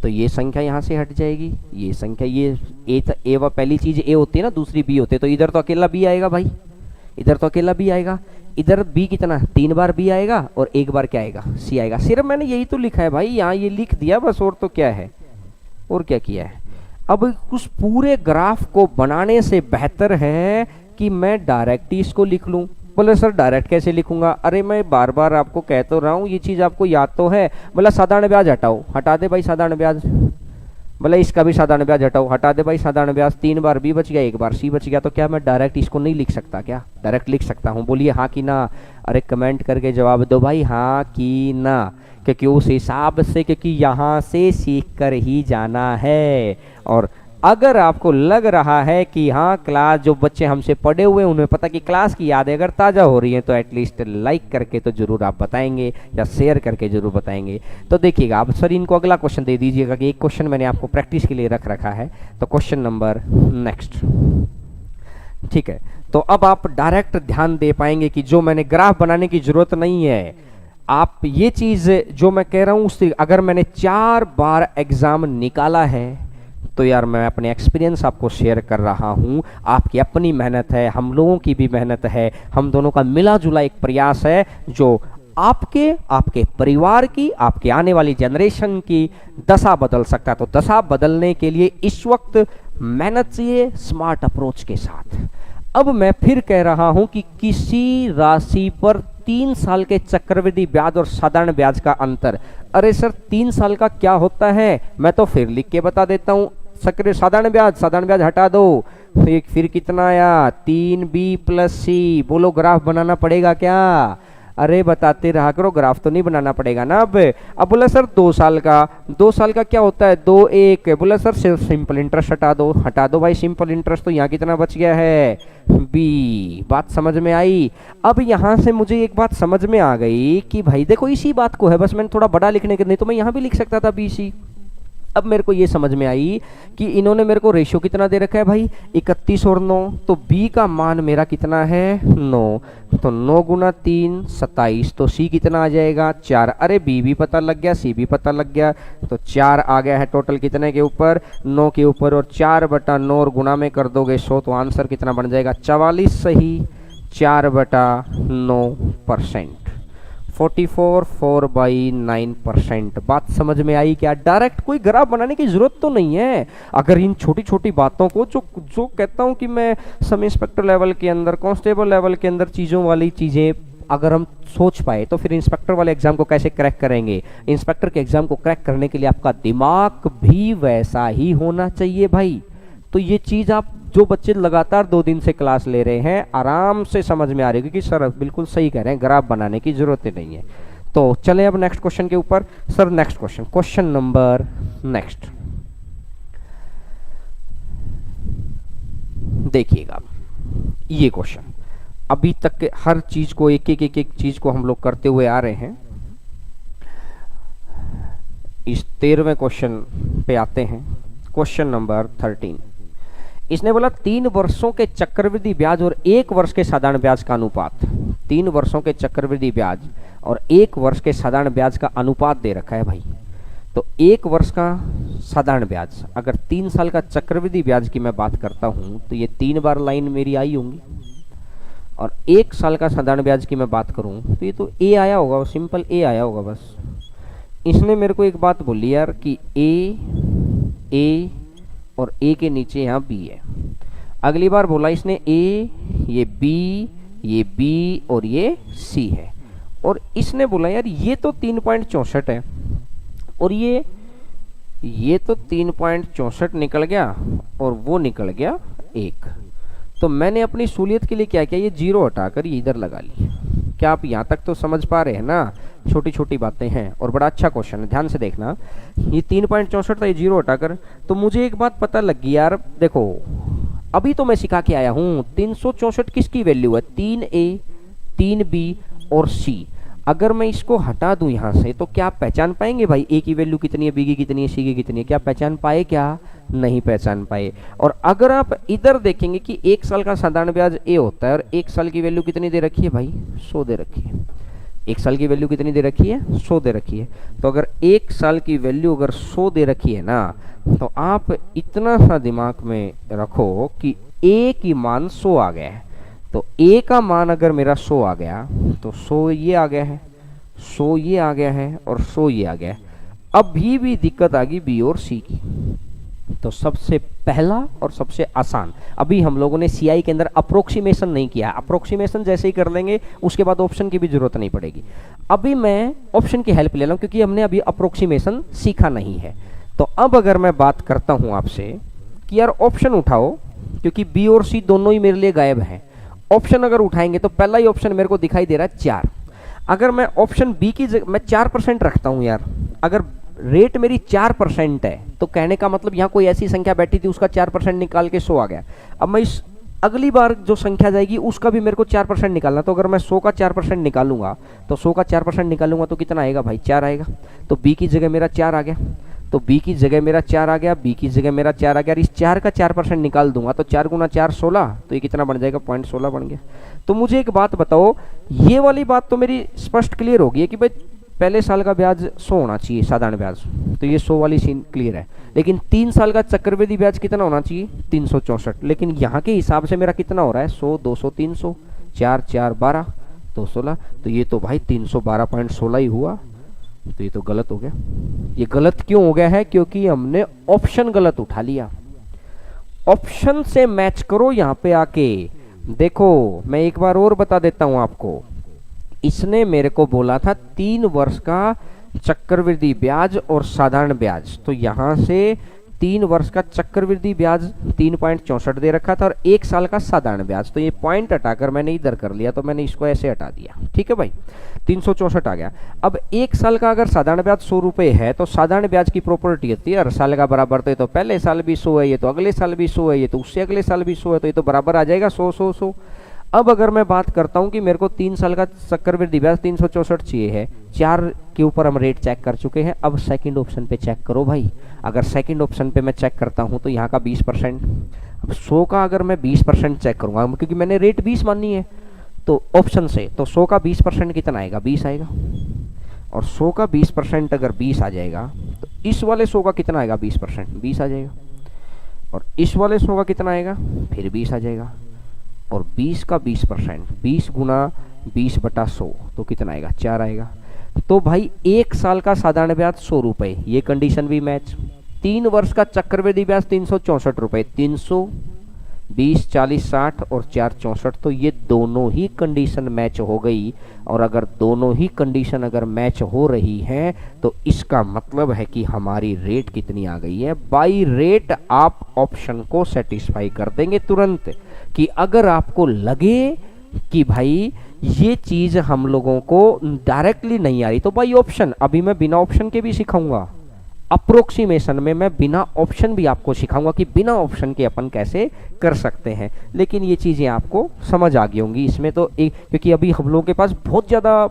तो ये संख्या यहाँ से हट जाएगी, ये संख्या, ये ए पहली चीज ए होती है ना, दूसरी बी होती है, तो इधर तो अकेला बी आएगा भाई, इधर तो अकेला बी आएगा, इधर बी कितना 3 बार बी आएगा और 1 बार क्या आएगा सी आएगा। सिर्फ मैंने यही तो लिखा है भाई, यहाँ ये लिख दिया बस, और तो क्या है, और क्या किया है। अब उस पूरे ग्राफ को बनाने से बेहतर है कि मैं डायरेक्ट ही इसको लिख लूं। बोले सर डायरेक्ट कैसे लिखूंगा? अरे मैं बार बार आपको कह तो रहा हूँ, ये चीज़ आपको याद तो है। बोला साधारण ब्याज हटाओ, हटा दे भाई साधारण ब्याज। बोला इसका भी साधारण ब्याज हटाओ, हटा दे भाई साधारण ब्याज। 3 बार बी बच गया, 1 बार सी बच गया, तो क्या मैं डायरेक्ट इसको नहीं लिख सकता? क्या डायरेक्ट लिख सकता हूँ? बोलिए हाँ कि ना। अरे कमेंट करके जवाब दो भाई, हाँ कि ना, क्योंकि उस हिसाब से, क्योंकि यहाँ से सीख कर ही जाना है। और अगर आपको लग रहा है कि हाँ क्लास, जो बच्चे हमसे पढ़े हुए उन्हें पता कि क्लास की यादें अगर ताज़ा हो रही हैं, तो एटलीस्ट लाइक करके तो जरूर आप बताएंगे, या शेयर करके जरूर बताएंगे। तो देखिएगा, आप सर इनको अगला क्वेश्चन दे दीजिएगा कि एक क्वेश्चन मैंने आपको प्रैक्टिस के लिए रख रखा है, तो क्वेश्चन नंबर नेक्स्ट, ठीक है। तो अब आप डायरेक्ट ध्यान दे पाएंगे कि जो मैंने ग्राफ बनाने की जरूरत नहीं है। आप ये चीज़ जो मैं कह रहा हूँ, उससे अगर मैंने 4 बार एग्जाम निकाला है, तो यार मैं अपने एक्सपीरियंस आपको शेयर कर रहा हूँ। आपकी अपनी मेहनत है, हम लोगों की भी मेहनत है, हम दोनों का मिला जुला एक प्रयास है, जो आपके परिवार की, आपके आने वाली जनरेशन की दशा बदल सकता है। तो दशा बदलने के लिए इस वक्त मेहनत चाहिए, स्मार्ट अप्रोच के साथ। अब मैं फिर कह रहा हूं कि किसी राशि पर 3 साल के चक्रवृद्धि ब्याज और साधारण ब्याज का अंतर। अरे सर 3 साल का क्या होता है, मैं तो फिर लिख के बता देता हूं। साधारण ब्याज हटा दो, फिर कितना आया 3b + c। बोलो ग्राफ बनाना पड़ेगा क्या? अरे बताते रहा करो, ग्राफ तो नहीं बनाना पड़ेगा ना। अब बोला सर 2 साल का क्या होता है 2 1। बोला सर सिंपल इंटरेस्ट हटा दो भाई सिंपल इंटरेस्ट, तो यहाँ कितना बच गया है बी। बात समझ में आई? अब यहाँ से मुझे एक बात समझ में आ गई कि भाई देखो इसी बात को है, बस मैंने थोड़ा बड़ा लिखने के, नहीं तो मैं यहाँ भी लिख सकता था BC। अब मेरे को ये समझ में आई कि इन्होंने मेरे को रेशियो कितना दे रखा है भाई 31 और 9, तो B का मान मेरा कितना है 9, तो 9 × 3 27, तो C कितना आ जाएगा 4। अरे B भी पता लग गया, C भी पता लग गया, तो 4 आ गया है टोटल कितने के ऊपर 9 के ऊपर, और 4/9 और गुना में कर दोगे 100, तो आंसर कितना बन जाएगा 44 सही, 4/9%, 44 4/9%। बात समझ में आई क्या? डायरेक्ट कोई ग्राफ बनाने की जरूरत तो नहीं है। अगर इन छोटी छोटी बातों को जो कहता हूं कि मैं सब इंस्पेक्टर लेवल के अंदर, कांस्टेबल लेवल के अंदर चीज़ों वाली चीज़ें अगर हम सोच पाए, तो फिर इंस्पेक्टर वाले एग्जाम को कैसे क्रैक करेंगे? इंस्पेक्टर के एग्जाम को क्रैक करने के लिए आपका दिमाग भी वैसा ही होना चाहिए भाई। तो ये चीज़ आप जो बच्चे लगातार 2 दिन से क्लास ले रहे हैं आराम से समझ में आ रही है, क्योंकि सर बिल्कुल सही कह रहे हैं, ग्राफ बनाने की जरूरत नहीं है। तो चले अब नेक्स्ट क्वेश्चन के ऊपर। Sir next question number next देखिएगा। ये क्वेश्चन अभी तक के हर चीज को एक चीज को हम लोग करते हुए आ रहे हैं। इस 13वें क्वेश्चन पे आते हैं, क्वेश्चन नंबर 13। इसने बोला 3 वर्षों के चक्रवृद्धि ब्याज और 1 वर्ष के साधारण ब्याज का अनुपात। 3 वर्षों के चक्रवृद्धि ब्याज और 1 वर्ष के साधारण ब्याज का अनुपात दे रखा है भाई। तो 1 वर्ष का साधारण ब्याज, अगर 3 साल का चक्रवृद्धि ब्याज की मैं बात करता हूं, तो ये 3 बार लाइन मेरी आई होंगी। और 1 साल का साधारण ब्याज की मैं बात करूं, तो ये तो ए आया होगा, सिंपल ए आया होगा बस। इसने मेरे को एक बात बोली यार कि ए और ए के नीचे यहाँ बी है। अगली बार बोला इसने ए, ये बी और ये सी है। और इसने बोला यार ये तो 3.64 है और ये तो 3.64 निकल गया और वो निकल गया 1। तो मैंने अपनी सहूलियत के लिए क्या किया, ये 0 हटाकर ये इधर लगा लिया। क्या आप यहाँ तक तो समझ पा रहे हैं ना? छोटी छोटी बातें हैं और बड़ा अच्छा क्वेश्चन है, ध्यान से देखना। ये 3.64 था, ये 0 हटाकर, तो मुझे एक बात पता लगी यार। देखो अभी तो मैं सिखा के आया हूँ 364 किसकी वैल्यू है 3A 3B और C। अगर मैं इसको हटा दूं यहाँ से, तो क्या आप पहचान पाएंगे भाई A की वैल्यू कितनी है, B की कितनी है, C की कितनी है? क्या पहचान पाए क्या? नहीं पहचान पाए। और अगर आप इधर देखेंगे कि 1 साल का साधारण ब्याज ए होता है और 1 साल की वैल्यू कितनी दे रखी है भाई, 100 दे रखी है। 1 साल की वैल्यू कितनी दे रखी है, 100 दे रखी है। तो अगर 1 साल की वैल्यू अगर 100 दे रखी है ना, तो आप इतना सा दिमाग में रखो कि ए की मान 100 आ गया है। तो ए का मान अगर मेरा 100 आ गया तो 100 ये आ गया है, 100 ये आ गया है और 100 ये आ गया है। अभी भी दिक्कत आ गई बी और सी की। तो सबसे पहला और सबसे आसान, अभी हम लोगों ने सीआई के अंदर अप्रोक्सीमेशन नहीं किया। अप्रोक्सीमेशन जैसे ही कर लेंगे उसके बाद ऑप्शन की भी जरूरत नहीं पड़ेगी। अभी मैं ऑप्शन की हेल्प ले रहा हूं क्योंकि हमने अभी अप्रोक्सीमेशन सीखा नहीं है। तो अब अगर मैं बात करता हूं आपसे कि यार ऑप्शन उठाओ, क्योंकि बी और सी दोनों ही मेरे लिए गायब हैं। ऑप्शन अगर उठाएंगे तो पहला ही ऑप्शन मेरे को दिखाई दे रहा है 4। अगर मैं ऑप्शन बी की जगह मैं 4% रखता हूं यार, अगर रेट मेरी 4% है तो कहने का मतलब यहाँ कोई ऐसी संख्या बैठी थी उसका 4% निकाल के 100 आ गया। अब मैं इस अगली बार जो संख्या जाएगी उसका भी मेरे को 4% निकालना। तो अगर मैं 100 का 4% निकालूंगा तो 100 का 4% निकालूंगा तो कितना आएगा भाई, 4 आएगा। तो बी की जगह मेरा 4 आ गया, तो बी की जगह मेरा 4 आ गया, बी की जगह मेरा 4 आ गया। इस 4 का 4% निकाल दूंगा तो 4 गुना 4 16, तो ये कितना बन जाएगा, 0.16 बन गया। तो मुझे एक बात बताओ, ये वाली बात तो मेरी स्पष्ट क्लियर होगी है कि भाई पहले साल का ब्याज 100 होना चाहिए साधारण ब्याज, तो ये 100 वाली सीन क्लियर है। लेकिन 3 साल का चक्रवृद्धि ब्याज कितना होना चाहिए, 364। लेकिन यहाँ के हिसाब से मेरा कितना हो रहा है, 100 200 300, 4 4 12 216। तो ये तो भाई 312.16 ही हुआ। तो ये तो गलत हो गया। ये गलत क्यों हो गया है, क्योंकि हमने ऑप्शन गलत उठा लिया। ऑप्शन से मैच करो। यहाँ पे आके देखो, मैं एक बार और बता देता हूं आपको। इसने मेरे को बोला था 3 वर्ष का चक्रवृद्धि ब्याज और साधारण ब्याज, तो यहां से 3 वर्ष का चक्रवृद्धि ब्याज 3.64 दे रखा था और 1 साल का साधारण ब्याज। तो ये पॉइंट हटाकर मैंने इधर कर लिया, तो मैंने इसको ऐसे हटा दिया। ठीक है भाई, 364 आ गया। अब 1 साल का अगर साधारण ब्याज 100 रुपये है तो साधारण ब्याज की प्रॉपर्टी होती है हर साल का बराबर। तो ये तो पहले साल भी 100 है, ये तो अगले साल भी 100 है, ये तो उससे अगले साल भी 100 है, तो ये तो बराबर आ जाएगा 100 100 100। अब अगर मैं बात करता हूं कि मेरे को 3 साल का चक्रवृद्धि ब्याज 364 चाहिए है, 4 के ऊपर हम रेट चेक कर चुके हैं। अब सेकंड ऑप्शन पे चेक करो भाई। अगर सेकंड ऑप्शन पे मैं चेक करता हूं तो यहाँ का 20%, अब 100 का अगर मैं 20% चेक करूंगा क्योंकि मैंने रेट 20 मानी है तो ऑप्शन से, तो 100 का 20% कितना आएगा, 20 आएगा। और 100 का 20% अगर 20 आ जाएगा तो इस वाले 100 का कितना आएगा, 20%, 20 आ जाएगा। और इस वाले 100 का कितना आएगा, फिर 20 आ जाएगा। और 20 का 20%, 20 गुना 20/100 तो कितना आएगा, 4 आएगा। तो भाई 1 साल का साधारण ब्याज 100 रुपये, ये कंडीशन भी मैच। 3 वर्ष का चक्रवृद्धि ब्याज 364 रुपये, 300 20 40 60 और 4 64, तो ये दोनों ही कंडीशन मैच हो गई। और अगर दोनों ही कंडीशन अगर मैच हो रही हैं तो इसका मतलब है कि हमारी रेट कितनी आ गई है, बाई रेट आप ऑप्शन को सेटिस्फाई कर देंगे तुरंत। कि अगर आपको लगे कि भाई ये चीज हम लोगों को डायरेक्टली नहीं आ रही तो भाई ऑप्शन, अभी मैं बिना ऑप्शन के भी सिखाऊंगा। अप्रोक्सीमेशन में मैं बिना ऑप्शन भी आपको सिखाऊंगा कि बिना ऑप्शन के अपन कैसे कर सकते हैं। लेकिन ये चीजें आपको समझ आ गई होंगी इसमें तो एक, क्योंकि अभी हम लोगों के पास बहुत ज्यादा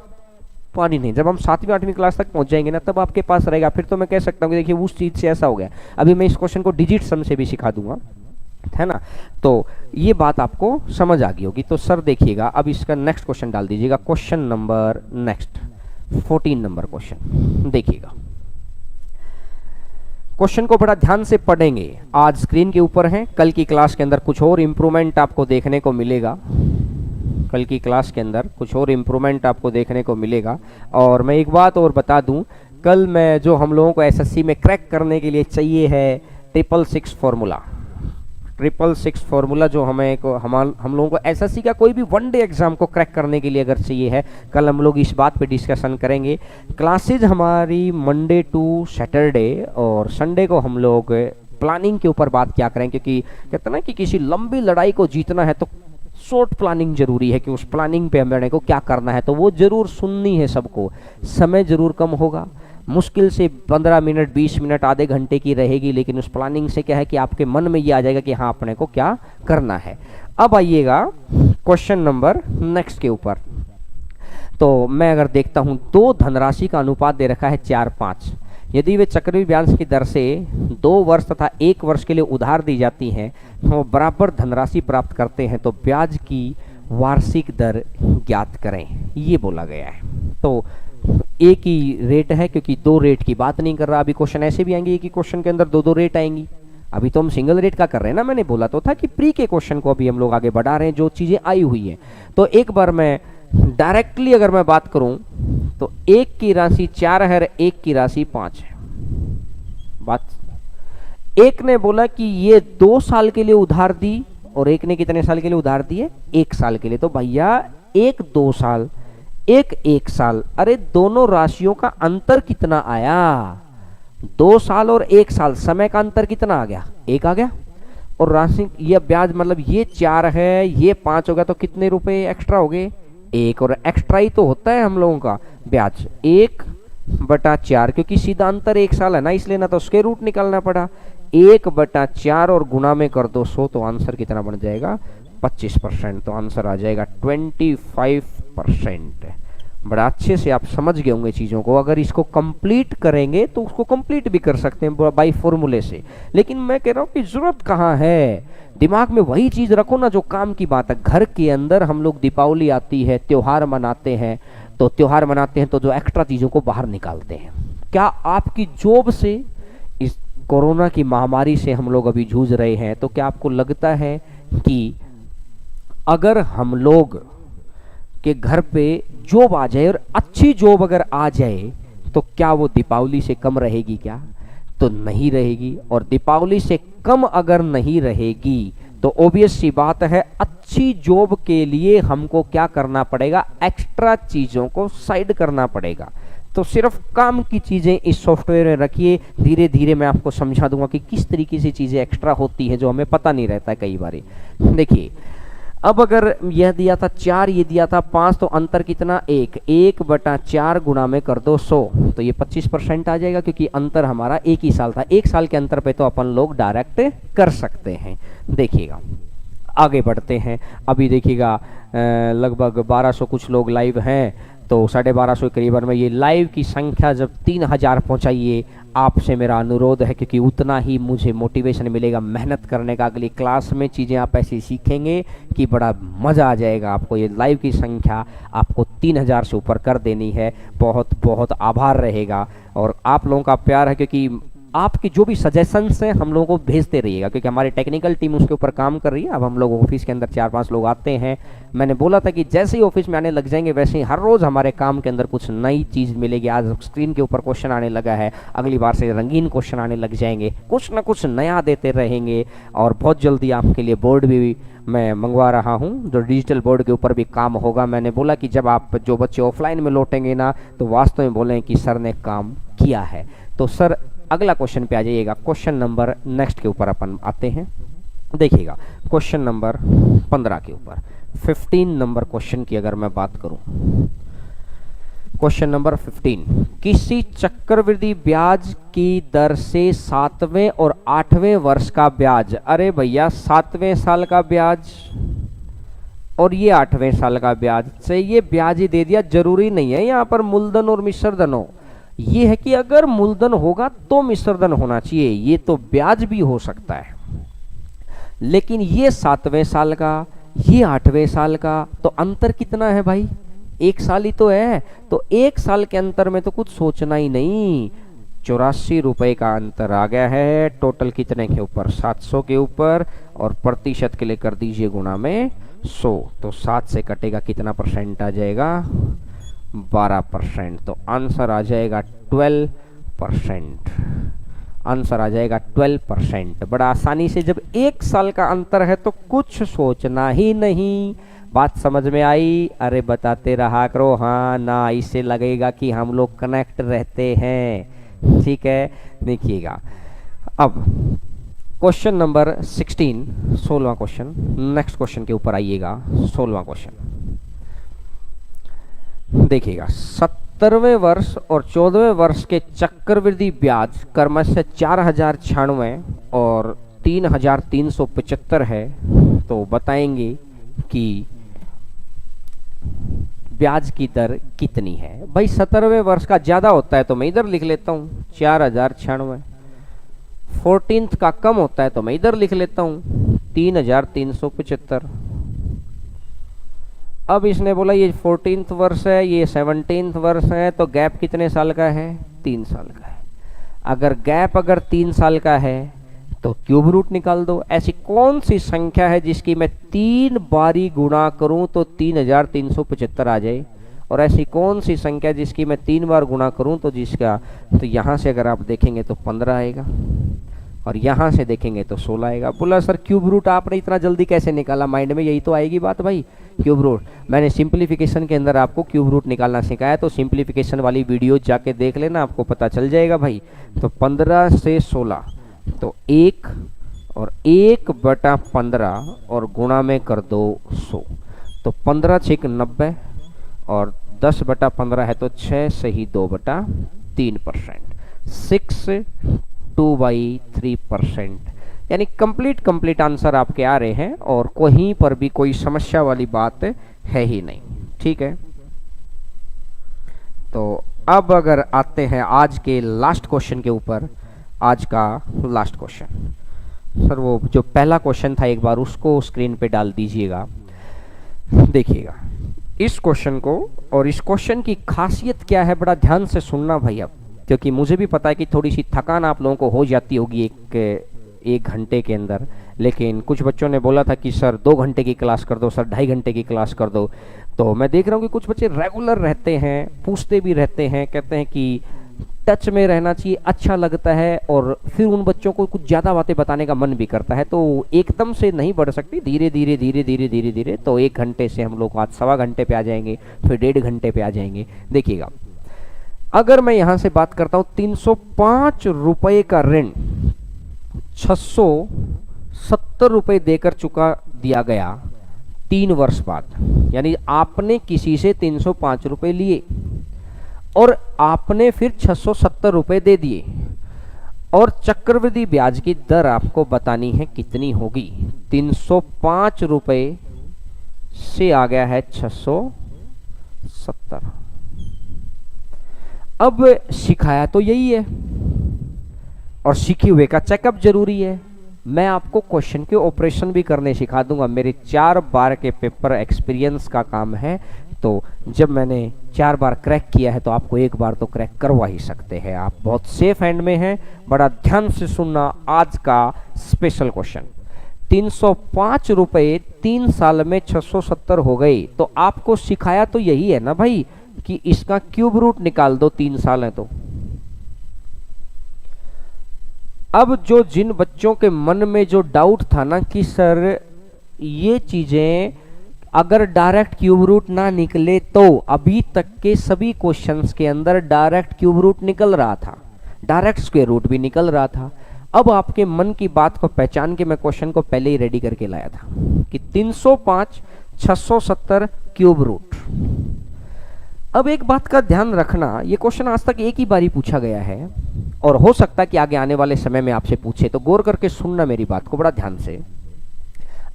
पानी नहीं। जब हम 7वीं 8वीं क्लास तक पहुंच जाएंगे ना तब आपके पास रहेगा। फिर तो मैं कह सकता हूँ कि देखिए उस चीज से ऐसा हो गया। अभी मैं इस क्वेश्चन को डिजिट सम से भी सिखा दूंगा, है ना। तो ये बात आपको समझ आ गई होगी। तो सर देखिएगा, अब इसका नेक्स्ट क्वेश्चन डाल दीजिएगा। Question number next 14 number question देखिएगा। क्वेश्चन को बड़ा ध्यान से पढ़ेंगे। आज स्क्रीन के ऊपर है, कल की क्लास के अंदर कुछ और इंप्रूवमेंट आपको देखने को मिलेगा। कल की क्लास के अंदर कुछ और इंप्रूवमेंट आपको देखने को मिलेगा। और मैं एक बात और बता दूं, कल मैं जो हम लोगों को एसएससी में क्रैक करने के लिए चाहिए है 666 फॉर्मूला, 666 फॉर्मूला जो हम लोगों को एसएससी का कोई भी वनडे एग्जाम को क्रैक करने के लिए अगर चाहिए है, कल हम लोग इस बात पे डिस्कशन करेंगे। क्लासेज हमारी मंडे टू सैटरडे और संडे को हम लोग प्लानिंग के ऊपर बात क्या करें, क्योंकि कहते ना कि किसी लंबी लड़ाई को जीतना है तो शॉर्ट प्लानिंग जरूरी है कि उस प्लानिंग पे हमें को क्या करना है, तो वो जरूर सुननी है सबको। समय जरूर कम होगा, मुश्किल से 15 मिनट 20 मिनट आधे घंटे की रहेगी, लेकिन उस प्लानिंग से क्या है कि आपके मन में ये आ जाएगा कि हाँ अपने को क्या करना है। अब आइएगा क्वेश्चन नंबर नेक्स्ट के ऊपर। तो मैं अगर देखता हूं 2 धनराशि का अनुपात दे रखा है 4-5, यदि वे चक्रवृद्धि ब्याज की दर से 2 वर्ष तथा 1 वर्ष के लिए उधार दी जाती हैं, वो बराबर धनराशि प्राप्त करते हैं, तो ब्याज की वार्षिक दर ज्ञात करें, ये बोला गया है। तो एक ही रेट है, क्योंकि 2 रेट की बात नहीं कर रहा। अभी क्वेश्चन ऐसे भी आएंगे, एक ही क्वेश्चन के अंदर 2 रेट आएंगी। अभी तो हम सिंगल रेट का कर रहे हैं ना, मैंने बोला तो था कि प्री के क्वेश्चन को अभी हम लोग आगे बढ़ा रहे हैं, जो चीजें आई हुई हैं। तो एक बार मैं डायरेक्टली अगर मैं बात करूं तो 1 की राशि 4 है, 1 की राशि 5 है। बात एक ने बोला कि ये 2 साल के लिए उधार दी, और एक ने कितने साल के लिए उधार दिए? 1 साल के लिए। तो भैया 1 2 साल, 1 साल, अरे दोनों राशियों का अंतर कितना आया? 2 साल और 1 साल, समय का अंतर कितना आ गया? 1 आ गया। और राशि ये ब्याज मतलब ये 4 है, ये 5 हो गया, तो कितने रुपए एक्स्ट्रा हो गए? 1। और एक्स्ट्रा ही तो होता है हम लोगों का ब्याज, 1/4, क्योंकि सीधा अंतर 1 साल है ना, इसलिए ना तो उसके रूट निकालना पड़ा। 1/4 और गुना में कर दो 100, तो आंसर कितना बन जाएगा? 25%। तो आंसर आ जाएगा 25%। बड़ा अच्छे से आप समझ गए होंगे चीज़ों को। अगर इसको कंप्लीट करेंगे तो उसको कंप्लीट भी कर सकते हैं बाई फॉर्मूले से, लेकिन मैं कह रहा हूँ कि जरूरत कहाँ है? दिमाग में वही चीज़ रखो ना जो काम की बात है। घर के अंदर हम लोग दीपावली आती है, त्योहार मनाते हैं, तो त्योहार मनाते हैं तो जो एक्स्ट्रा चीज़ों को बाहर निकालते हैं। क्या आपकी जॉब से, इस कोरोना की महामारी से हम लोग अभी जूझ रहे हैं, तो क्या आपको लगता है कि अगर हम लोग के घर पे जॉब आ जाए और अच्छी जॉब अगर आ जाए, तो क्या वो दीपावली से कम रहेगी क्या? तो नहीं रहेगी। और दीपावली से कम अगर नहीं रहेगी तो ऑब्वियस सी बात है, अच्छी जॉब के लिए हमको क्या करना पड़ेगा? एक्स्ट्रा चीज़ों को साइड करना पड़ेगा। तो सिर्फ काम की चीज़ें इस सॉफ्टवेयर में रखिए, धीरे धीरे मैं आपको समझा दूंगा कि किस तरीके से चीज़ें एक्स्ट्रा होती हैं जो हमें पता नहीं रहता है कई बार। देखिए, अब अगर यह दिया था 4, ये दिया था 5, तो अंतर कितना? 1। 1/4 गुना में कर दो 100, तो ये 25% आ जाएगा, क्योंकि अंतर हमारा 1 ही साल था। 1 साल के अंतर पे तो अपन लोग डायरेक्ट कर सकते हैं। देखिएगा, आगे बढ़ते हैं। अभी देखिएगा लगभग 1200 कुछ लोग लाइव हैं, तो 1250 के करीबन में ये लाइव की संख्या जब 3000 पहुंचाइए, आपसे मेरा अनुरोध है, क्योंकि उतना ही मुझे मोटिवेशन मिलेगा मेहनत करने का। अगली क्लास में चीज़ें आप ऐसी सीखेंगे कि बड़ा मज़ा आ जाएगा आपको। ये लाइव की संख्या आपको 3000 से ऊपर कर देनी है। बहुत बहुत आभार रहेगा, और आप लोगों का प्यार है, क्योंकि आपकी जो भी सजेशंस हैं हम लोगों को भेजते रहिएगा, क्योंकि हमारी टेक्निकल टीम उसके ऊपर काम कर रही है। अब हम लोग ऑफिस के अंदर 4-5 लोग आते हैं। मैंने बोला था कि जैसे ही ऑफिस में आने लग जाएंगे, वैसे ही हर रोज़ हमारे काम के अंदर कुछ नई चीज़ मिलेगी। आज स्क्रीन के ऊपर क्वेश्चन आने लगा है, अगली बार से रंगीन क्वेश्चन आने लग जाएंगे, कुछ ना कुछ नया देते रहेंगे। और बहुत जल्दी आपके लिए बोर्ड भी मैं मंगवा रहा हूं, जो डिजिटल बोर्ड के ऊपर भी काम होगा। मैंने बोला कि जब आप जो बच्चे ऑफलाइन में लौटेंगे ना, तो वास्तव में बोलें कि सर ने काम किया है। तो सर अगला क्वेश्चन पे आ जाइएगा। क्वेश्चन नंबर नेक्स्ट के ऊपर अपन आते हैं। देखिएगा, क्वेश्चन नंबर 15 के ऊपर 15 नंबर क्वेश्चन की अगर मैं बात करूं, क्वेश्चन नंबर 15, किसी चक्रवृद्धि ब्याज की दर से 7वें और 8वें वर्ष का ब्याज, अरे भैया 7वें साल का ब्याज और ये 8वें साल का ब्याज, चाहिए ब्याज ही दे दिया, जरूरी नहीं है यहाँ पर मूलधन और मिश्र धन हो। ये है कि अगर मूलधन होगा तो मिश्र धन होना चाहिए, ये तो ब्याज भी हो सकता है। लेकिन ये 7वें साल का, ये 8वें साल का, तो अंतर कितना है भाई? 1 साल ही तो है। तो 1 साल के अंतर में तो कुछ सोचना ही नहीं, 84 रुपए का अंतर आ गया है। टोटल कितने के ऊपर? 700 के ऊपर, और प्रतिशत के लिए कर दीजिए गुना में 100, तो 7 से कटेगा कितना परसेंट आ जाएगा? 12%। तो आंसर आ जाएगा 12%। आंसर आ जाएगा 12%। बड़ा आसानी से, जब 1 साल का अंतर है तो कुछ सोचना ही नहीं। बात समझ में आई? अरे बताते रहा करो हाँ ना, इससे लगेगा कि हम लोग कनेक्ट रहते हैं। ठीक है, देखिएगा अब क्वेश्चन नंबर 16, 16वां क्वेश्चन, नेक्स्ट क्वेश्चन के ऊपर आइएगा। 16वां क्वेश्चन देखिएगा, 70वें वर्ष और 14वें वर्ष के चक्रवृद्धि ब्याज क्रमशः 4096 और 3375 है। तो बताएंगे कि ब्याज की दर कितनी है। भाई 17वें वर्ष का ज़्यादा होता है तो मैं इधर लिख लेता हूँ 4096, 14th का कम होता है तो मैं इधर लिख लेता हूँ 3375। अब इसने बोला ये 14th वर्ष है, ये 17th वर्ष है, तो गैप कितने साल का है, 3 साल का है। अगर गैप 3 साल का है तो क्यूब रूट निकाल दो। ऐसी कौन सी संख्या है जिसकी मैं 3 बारी गुणा करूं तो 3375 आ जाए, और ऐसी कौन सी संख्या जिसकी मैं 3 बार गुणा करूं तो जिसका, तो यहां से अगर आप देखेंगे तो 15 आएगा और यहां से देखेंगे तो 16 आएगा। बोला सर क्यूब रूट आपने इतना जल्दी कैसे निकाला, माइंड में यही तो आएगी बात भाई। क्यूब रूट मैंने सिंप्लीफिकेशन के अंदर आपको क्यूब रूट निकालना सिखाया, तो सिंप्लीफिकेशन वाली वीडियो जाके देख लेना, आपको पता चल जाएगा भाई। तो 15 से 16 तो 1 और 1/15 और गुणा में कर दो 100, तो 15 × 6 90 और 10/15 है तो 6 सही 2/3%, 6 2/3%, यानी कंप्लीट आंसर आपके आ रहे हैं और कहीं पर भी कोई समस्या वाली बात है ही नहीं। ठीक है, तो अब अगर आते हैं आज के लास्ट क्वेश्चन के ऊपर। आज का लास्ट क्वेश्चन सर, वो जो पहला क्वेश्चन था एक बार उसको स्क्रीन पे डाल दीजिएगा, देखिएगा इस क्वेश्चन को। और इस क्वेश्चन की खासियत क्या है, बड़ा ध्यान से सुनना भाई अब, क्योंकि मुझे भी पता है कि थोड़ी सी थकान आप लोगों को हो जाती होगी एक घंटे के अंदर, लेकिन कुछ बच्चों ने बोला था कि सर 2 घंटे की क्लास कर दो, सर 2.5 घंटे की क्लास कर दो। तो मैं देख रहा हूँ कि कुछ बच्चे रेगुलर रहते हैं, पूछते भी रहते हैं, कहते हैं कि टच में रहना चाहिए, अच्छा लगता है, और फिर उन बच्चों को कुछ ज़्यादा बातें बताने का मन भी करता है। तो एकदम से नहीं बढ़ सकती, धीरे धीरे धीरे धीरे धीरे धीरे। तो 1 घंटे से हम लोग आज 1.25 घंटे पे आ जाएंगे, फिर 1.5 घंटे पे आ जाएंगे। देखिएगा, अगर मैं यहाँ से बात करता हूँ 305 रुपये का ऋण 670 रुपये देकर चुका दिया गया 3 वर्ष बाद, यानी आपने किसी से 305 रुपये लिए और आपने फिर 670 रुपये दे दिए, और चक्रवृद्धि ब्याज की दर आपको बतानी है कितनी होगी। 305 रुपये से आ गया है 670। अब सिखाया तो यही है और सीखे हुए का चेकअप जरूरी है। मैं आपको क्वेश्चन के ऑपरेशन भी करने सिखा दूंगा, मेरे 4 बार के पेपर एक्सपीरियंस का काम है। तो जब मैंने 4 बार क्रैक किया है तो आपको 1 बार तो क्रैक करवा ही सकते हैं। आप बहुत सेफ हैंड में हैं। बड़ा ध्यान से सुनना आज का स्पेशल क्वेश्चन। 305 रुपये 3 साल में 670 हो गए, तो आपको सिखाया तो यही है ना भाई कि इसका क्यूब रूट निकाल दो, 3 साल है तो। अब जो जिन बच्चों के मन में जो डाउट था ना कि सर ये चीजें अगर डायरेक्ट क्यूब रूट ना निकले, तो अभी तक के सभी क्वेश्चंस के अंदर डायरेक्ट क्यूब रूट निकल रहा था, डायरेक्ट स्क्वायर रूट भी निकल रहा था। अब आपके मन की बात को पहचान के मैं क्वेश्चन को पहले ही रेडी करके लाया था कि 305 670 क्यूब रूट। अब एक बात का ध्यान रखना, ये क्वेश्चन आज तक एक ही बारी पूछा गया है और हो सकता है कि आगे आने वाले समय में आपसे पूछे, तो गौर करके सुनना मेरी बात को बड़ा ध्यान से।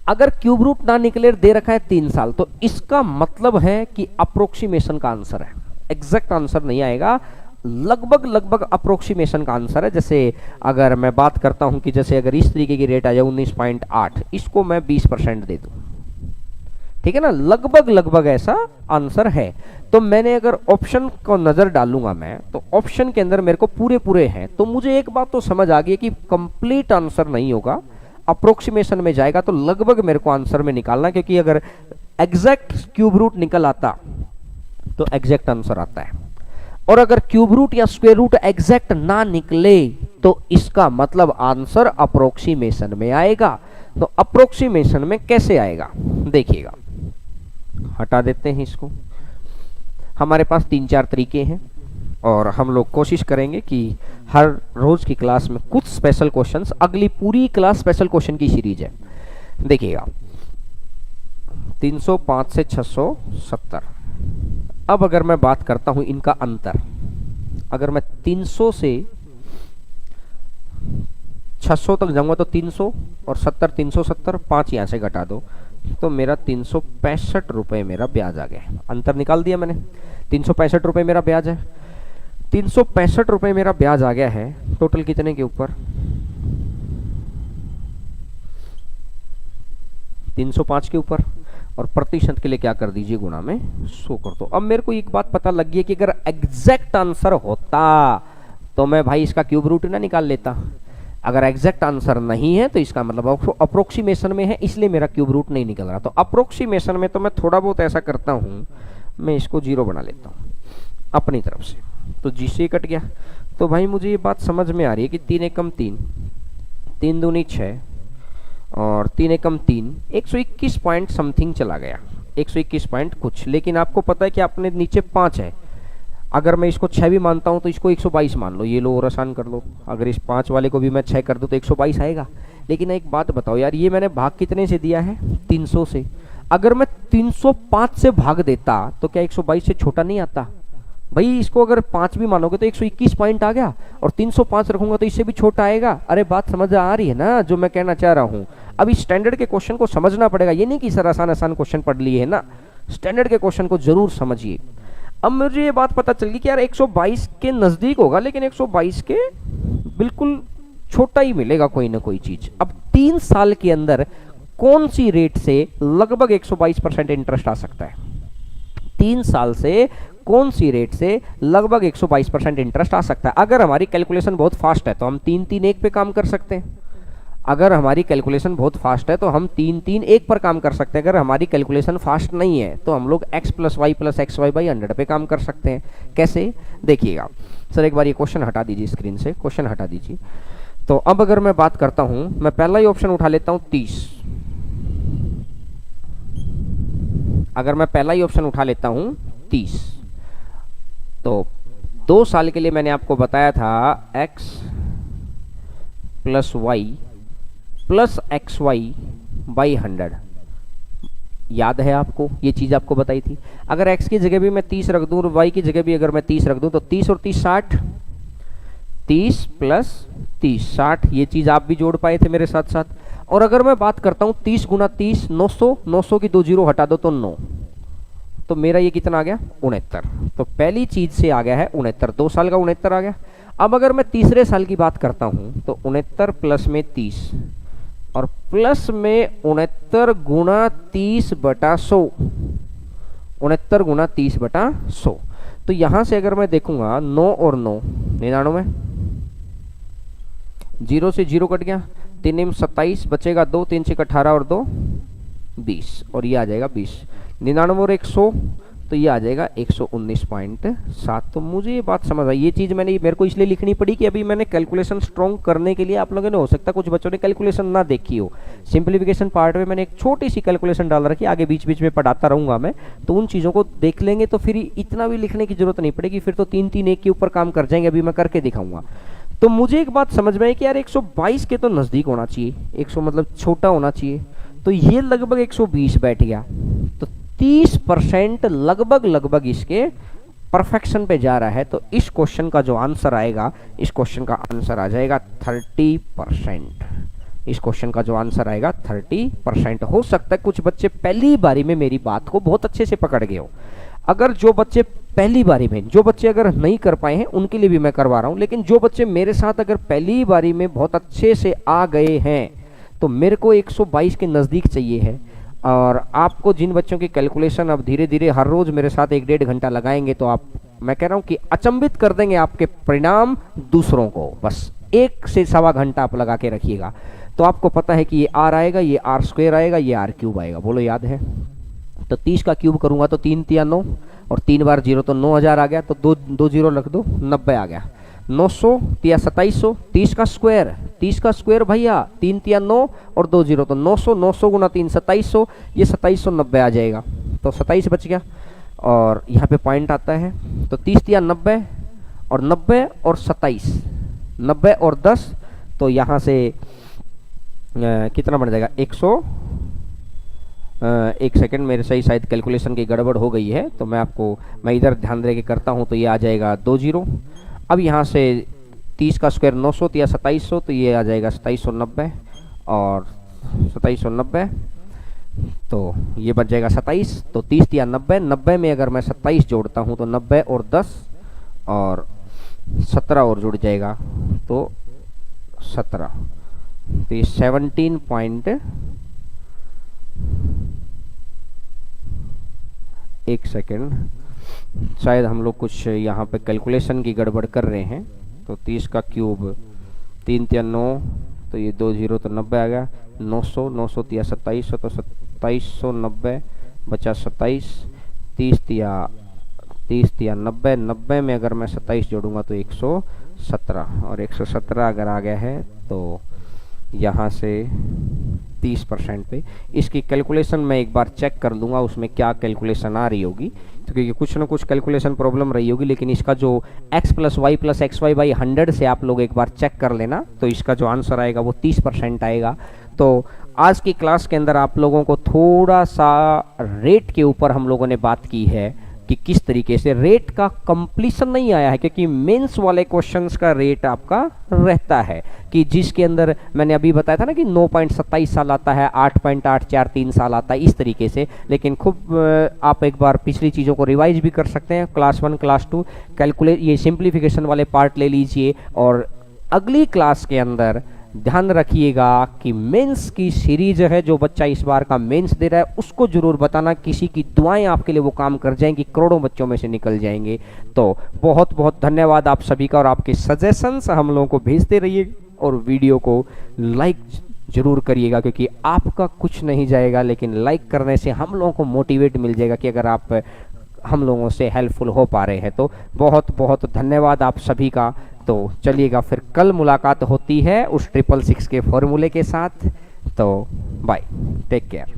अगर क्यूब रूट ना निकले दे रखा है 3 साल, तो इसका मतलब है कि अप्रोक्सीमेशन का आंसर है, एग्जैक्ट आंसर नहीं आएगा, लगभग अप्रोक्सीमेशन का आंसर है। जैसे अगर मैं बात करता हूं कि जैसे अगर इस तरीके की रेट आ जाए 19.8, इसको मैं 20% दे दूं, ठीक है ना, लगभग ऐसा आंसर है। तो मैंने अगर ऑप्शन को नजर डालूंगा मैं, तो ऑप्शन के अंदर मेरे को पूरे हैं, तो मुझे एक बात तो समझ आ गई कि कंप्लीट आंसर नहीं होगा, अप्रोक्सीमेशन में जाएगा, तो लगभग मेरे को आंसर में निकालना, क्योंकि अगर एग्जैक्ट क्यूब रूट निकल आता तो एग्जैक्ट आंसर आता है, और अगर क्यूब रूट या स्क्वायर रूट एग्जैक्ट ना निकले तो इसका मतलब आंसर अप्रोक्सीमेशन में आएगा। तो अप्रोक्सीमेशन में कैसे आएगा देखिएगा, हटा देते हैं इसको। हमारे पास 3-4 तरीके हैं और हम लोग कोशिश करेंगे कि हर रोज की क्लास में कुछ स्पेशल क्वेश्चंस, अगली पूरी क्लास स्पेशल क्वेश्चन की सीरीज है। देखिएगा 305 से 670। अब अगर मैं बात करता हूं इनका अंतर, अगर मैं 300 से 600 तक जाऊंगा तो 300 और 70 370, 5 यहां से घटा दो तो मेरा 365 रुपये मेरा ब्याज आ गया। अंतर निकाल दिया मैंने, 365 रुपये मेरा ब्याज है, 365 रुपये मेरा ब्याज आ गया है। टोटल कितने के ऊपर? 305 के ऊपर। और प्रतिशत के लिए क्या कर दीजिए, गुणा में 100 कर दो। अब मेरे को एक बात पता लग गई है कि अगर एग्जैक्ट आंसर होता तो मैं भाई इसका क्यूब रूट ना निकाल लेता। अगर एग्जैक्ट आंसर नहीं है तो इसका मतलब अप्रोक्सीमेशन में है, इसलिए मेरा क्यूब रूट नहीं निकल रहा। तो अप्रोक्सीमेशन में तो मैं थोड़ा बहुत ऐसा करता हूँ, मैं इसको 0 बना लेता हूँ अपनी तरफ से, तो जी से कट गया। तो भाई मुझे ये बात समझ में आ रही है कि 3 एकम 3, 3 दूनी 6 और 3 एकम 3, 121 पॉइंट समथिंग चला गया, 121 पॉइंट कुछ। लेकिन आपको पता है कि आपने नीचे 5 है, अगर मैं इसको 6 भी मानता हूं तो इसको 122 मान लो, ये लो और आसान कर लो। अगर इस 5 वाले को भी मैं 6 कर दूं तो 122 आएगा। लेकिन एक बात बताओ यार, ये मैंने भाग कितने से दिया है? 300 से। अगर मैं 305 से भाग देता तो क्या 122 से छोटा नहीं आता? भाई इसको अगर 5 भी मानोगे तो 121 पॉइंट आ गया, और 305 रखूंगा तो इससे भी छोटा आएगा। अरे बात समझ आ रही है ना जो मैं कहना चाह रहा हूँ? अब इस स्टैंडर्ड के क्वेश्चन को समझना पड़ेगा, ये नहीं कि सर आसान आसान क्वेश्चन पढ़ लिए है ना, स्टैंडर्ड के क्वेश्चन को जरूर समझिए। अब मुझे ये बात पता चल गई कि यार 122 के नजदीक होगा, लेकिन 122 के बिल्कुल छोटा ही मिलेगा कोई ना कोई चीज। अब 3 साल के अंदर कौन सी रेट से लगभग 122% इंटरेस्ट आ सकता है? 3 साल से कौन सी रेट से लगभग 122% इंटरेस्ट आ सकता है? अगर हमारी कैलकुलेशन बहुत फास्ट है तो हम 3-3-1 पे काम कर सकते हैं। अगर हमारी कैलकुलेशन बहुत फास्ट है तो हम 3-3-1 पर काम कर सकते हैं। अगर हमारी कैलकुलेशन फास्ट नहीं है तो हम लोग x + y + xy/100 पे काम कर सकते हैं। कैसे? देखिएगा सर, एक बार ये क्वेश्चन हटा दीजिए, स्क्रीन से क्वेश्चन हटा दीजिए। तो अब अगर मैं बात करता हूं, मैं पहला ही ऑप्शन उठा लेता हूं 30। अगर मैं पहला ही ऑप्शन उठा लेता हूं 30, तो 2 साल के लिए मैंने आपको बताया था x + y + xy/100, याद है आपको? ये चीज आपको बताई थी। अगर x की जगह भी मैं 30 रख दूं और y की जगह भी अगर मैं 30 रख दूं तो 30 और 30 60, 30 + 30 60, ये चीज आप भी जोड़ पाए थे मेरे साथ साथ। और अगर मैं बात करता हूं 30 × 30 900, 900 की 2 जीरो हटा दो तो 9, तो मेरा ये कितना आ गया? 69। तो पहली चीज से आ गया है 69, 2 साल का 69 आ गया। अब अगर मैं तीसरे साल की बात करता हूं तो 69 प्लस में 30 और प्लस में 69 गुणा 30/100, 69 गुणा 30/100। तो यहां से अगर मैं देखूंगा 9 और 9 99, 0 से 0 कट गया, 3 27 बचेगा 2, 3 6 18 और 2 20, और ये आ जाएगा 20। 99 और 100 तो ये आ जाएगा 119.7। तो मुझे ये बात समझ आई। ये चीज़ मेरे को इसलिए लिखनी पड़ी कि अभी मैंने कैलकुलेशन स्ट्रॉन्ग करने के लिए, आप लोगों ने हो सकता कुछ बच्चों ने कैलकुलेशन ना देखी हो, सिंप्लीफिकेशन पार्ट में मैंने एक छोटी सी कैलकुलेशन डाल रखी, आगे बीच बीच में पढ़ाता रहूंगा मैं, तो उन चीज़ों को देख लेंगे तो फिर इतना भी लिखने की जरूरत नहीं पड़ेगी, फिर तो 3-3-1 के ऊपर काम कर जाएंगे। अभी मैं करके दिखाऊंगा। तो मुझे एक बात समझ में आई कि यार 122 के तो नज़दीक होना चाहिए, 100 मतलब छोटा होना चाहिए, तो ये लगभग 120 बैठ गया। तो 30% लगभग इसके परफेक्शन पे जा रहा है। तो इस क्वेश्चन का जो आंसर आएगा, इस क्वेश्चन का आंसर आ जाएगा 30%। इस क्वेश्चन का जो आंसर आएगा 30%। हो सकता है कुछ बच्चे पहली बारी में मेरी बात को बहुत अच्छे से पकड़ गए हो। अगर जो बच्चे पहली बारी में, जो बच्चे अगर नहीं कर पाए हैं उनके लिए भी मैं करवा रहा हूं, लेकिन जो बच्चे मेरे साथ अगर पहली बारी में बहुत अच्छे से आ गए हैं तो मेरे को 122 के नज़दीक चाहिए है। और आपको जिन बच्चों की कैलकुलेशन अब धीरे धीरे हर रोज़ मेरे साथ 1-1.5 घंटा लगाएंगे तो आप, मैं कह रहा हूँ कि अचंभित कर देंगे आपके परिणाम दूसरों को। बस 1 से सवा घंटा आप लगा के रखिएगा तो आपको पता है कि ये r आएगा, ये r² आएगा, ये r³ आएगा। बोलो याद है? तो 30 का क्यूब करूंगा तो 3 × 9 और 3 बार 0 तो 9000 आ गया, तो 2 0 रख दो, 90 आ गया। 900 × 2700, 30 का स्क्वायर, 30 का स्क्वायर भैया, 3 × 9 और 2 0 तो 900, 900 × 3 2700, ये 2790 आ जाएगा। तो 27 बच गया और यहाँ पे पॉइंट आता है, तो 30 × 90 और 90 और 27, 90 और 10, तो यहाँ से कितना बन जाएगा? 100। एक सेकंड, मेरे सही शायद कैलकुलेशन की गड़बड़ हो गई है, तो मैं इधर ध्यान दे के करता हूँ। तो ये आ जाएगा 2 0। अब यहाँ से 30 का स्क्वायर 900 या 2700, तो ये आ जाएगा 2790 और 2790, तो ये बच जाएगा 27। तो 30 या 90, 90 में अगर मैं 27 जोड़ता हूँ तो 90 और 10 और 17 और जुड़ जाएगा तो 17। तो ये 17 पॉइंट, एक सेकेंड, शायद हम लोग कुछ यहाँ पे कैलकुलेशन की गड़बड़ कर रहे हैं। तो 30 का क्यूब 3 या 9, तो ये 2 0 तो 90 आ गया। 900, 900 या 2700, तो 2790 बचा 27। 30 या 90, 90 में अगर मैं 27 जोड़ूंगा तो 117, और 117 अगर आ गया है तो यहाँ से 30% पे। इसकी कैलकुलेशन मैं एक बार चेक कर लूँगा उसमें क्या कैलकुलेशन आ रही होगी, तो क्योंकि कुछ ना कुछ कैलकुलेशन प्रॉब्लम रही होगी। लेकिन इसका जो x + y + xy बाई 100 से आप लोग एक बार चेक कर लेना, तो इसका जो आंसर आएगा वो 30% आएगा। तो आज की क्लास के अंदर आप लोगों को थोड़ा सा रेट के ऊपर हम लोगों ने बात की है कि किस तरीके से रेट का कंप्लीशन नहीं आया है, क्योंकि मेंस वाले क्वेश्चंस का रेट आपका रहता है कि जिसके अंदर मैंने अभी बताया था ना कि 9.27 साल आता है, 8.843 साल आता है, इस तरीके से। लेकिन खूब आप एक बार पिछली चीज़ों को रिवाइज भी कर सकते हैं। क्लास 1 क्लास 2 कैलकुलेट, ये सिंप्लीफिकेशन वाले पार्ट ले लीजिए, और अगली क्लास के अंदर ध्यान रखिएगा कि मेंस की सीरीज है, जो बच्चा इस बार का मेंस दे रहा है उसको जरूर बताना, किसी की दुआएं आपके लिए वो काम कर जाएंगी, करोड़ों बच्चों में से निकल जाएंगे। तो बहुत बहुत धन्यवाद आप सभी का, और आपके सजेशंस हम लोगों को भेजते रहिए, और वीडियो को लाइक जरूर करिएगा, क्योंकि आपका कुछ नहीं जाएगा, लेकिन लाइक करने से हम लोगों को मोटिवेट मिल जाएगा कि अगर आप हम लोगों से हेल्पफुल हो पा रहे हैं। तो बहुत बहुत धन्यवाद आप सभी का। तो चलिएगा, फिर कल मुलाकात होती है उस 666 के फॉर्मूले के साथ। तो बाय, टेक केयर।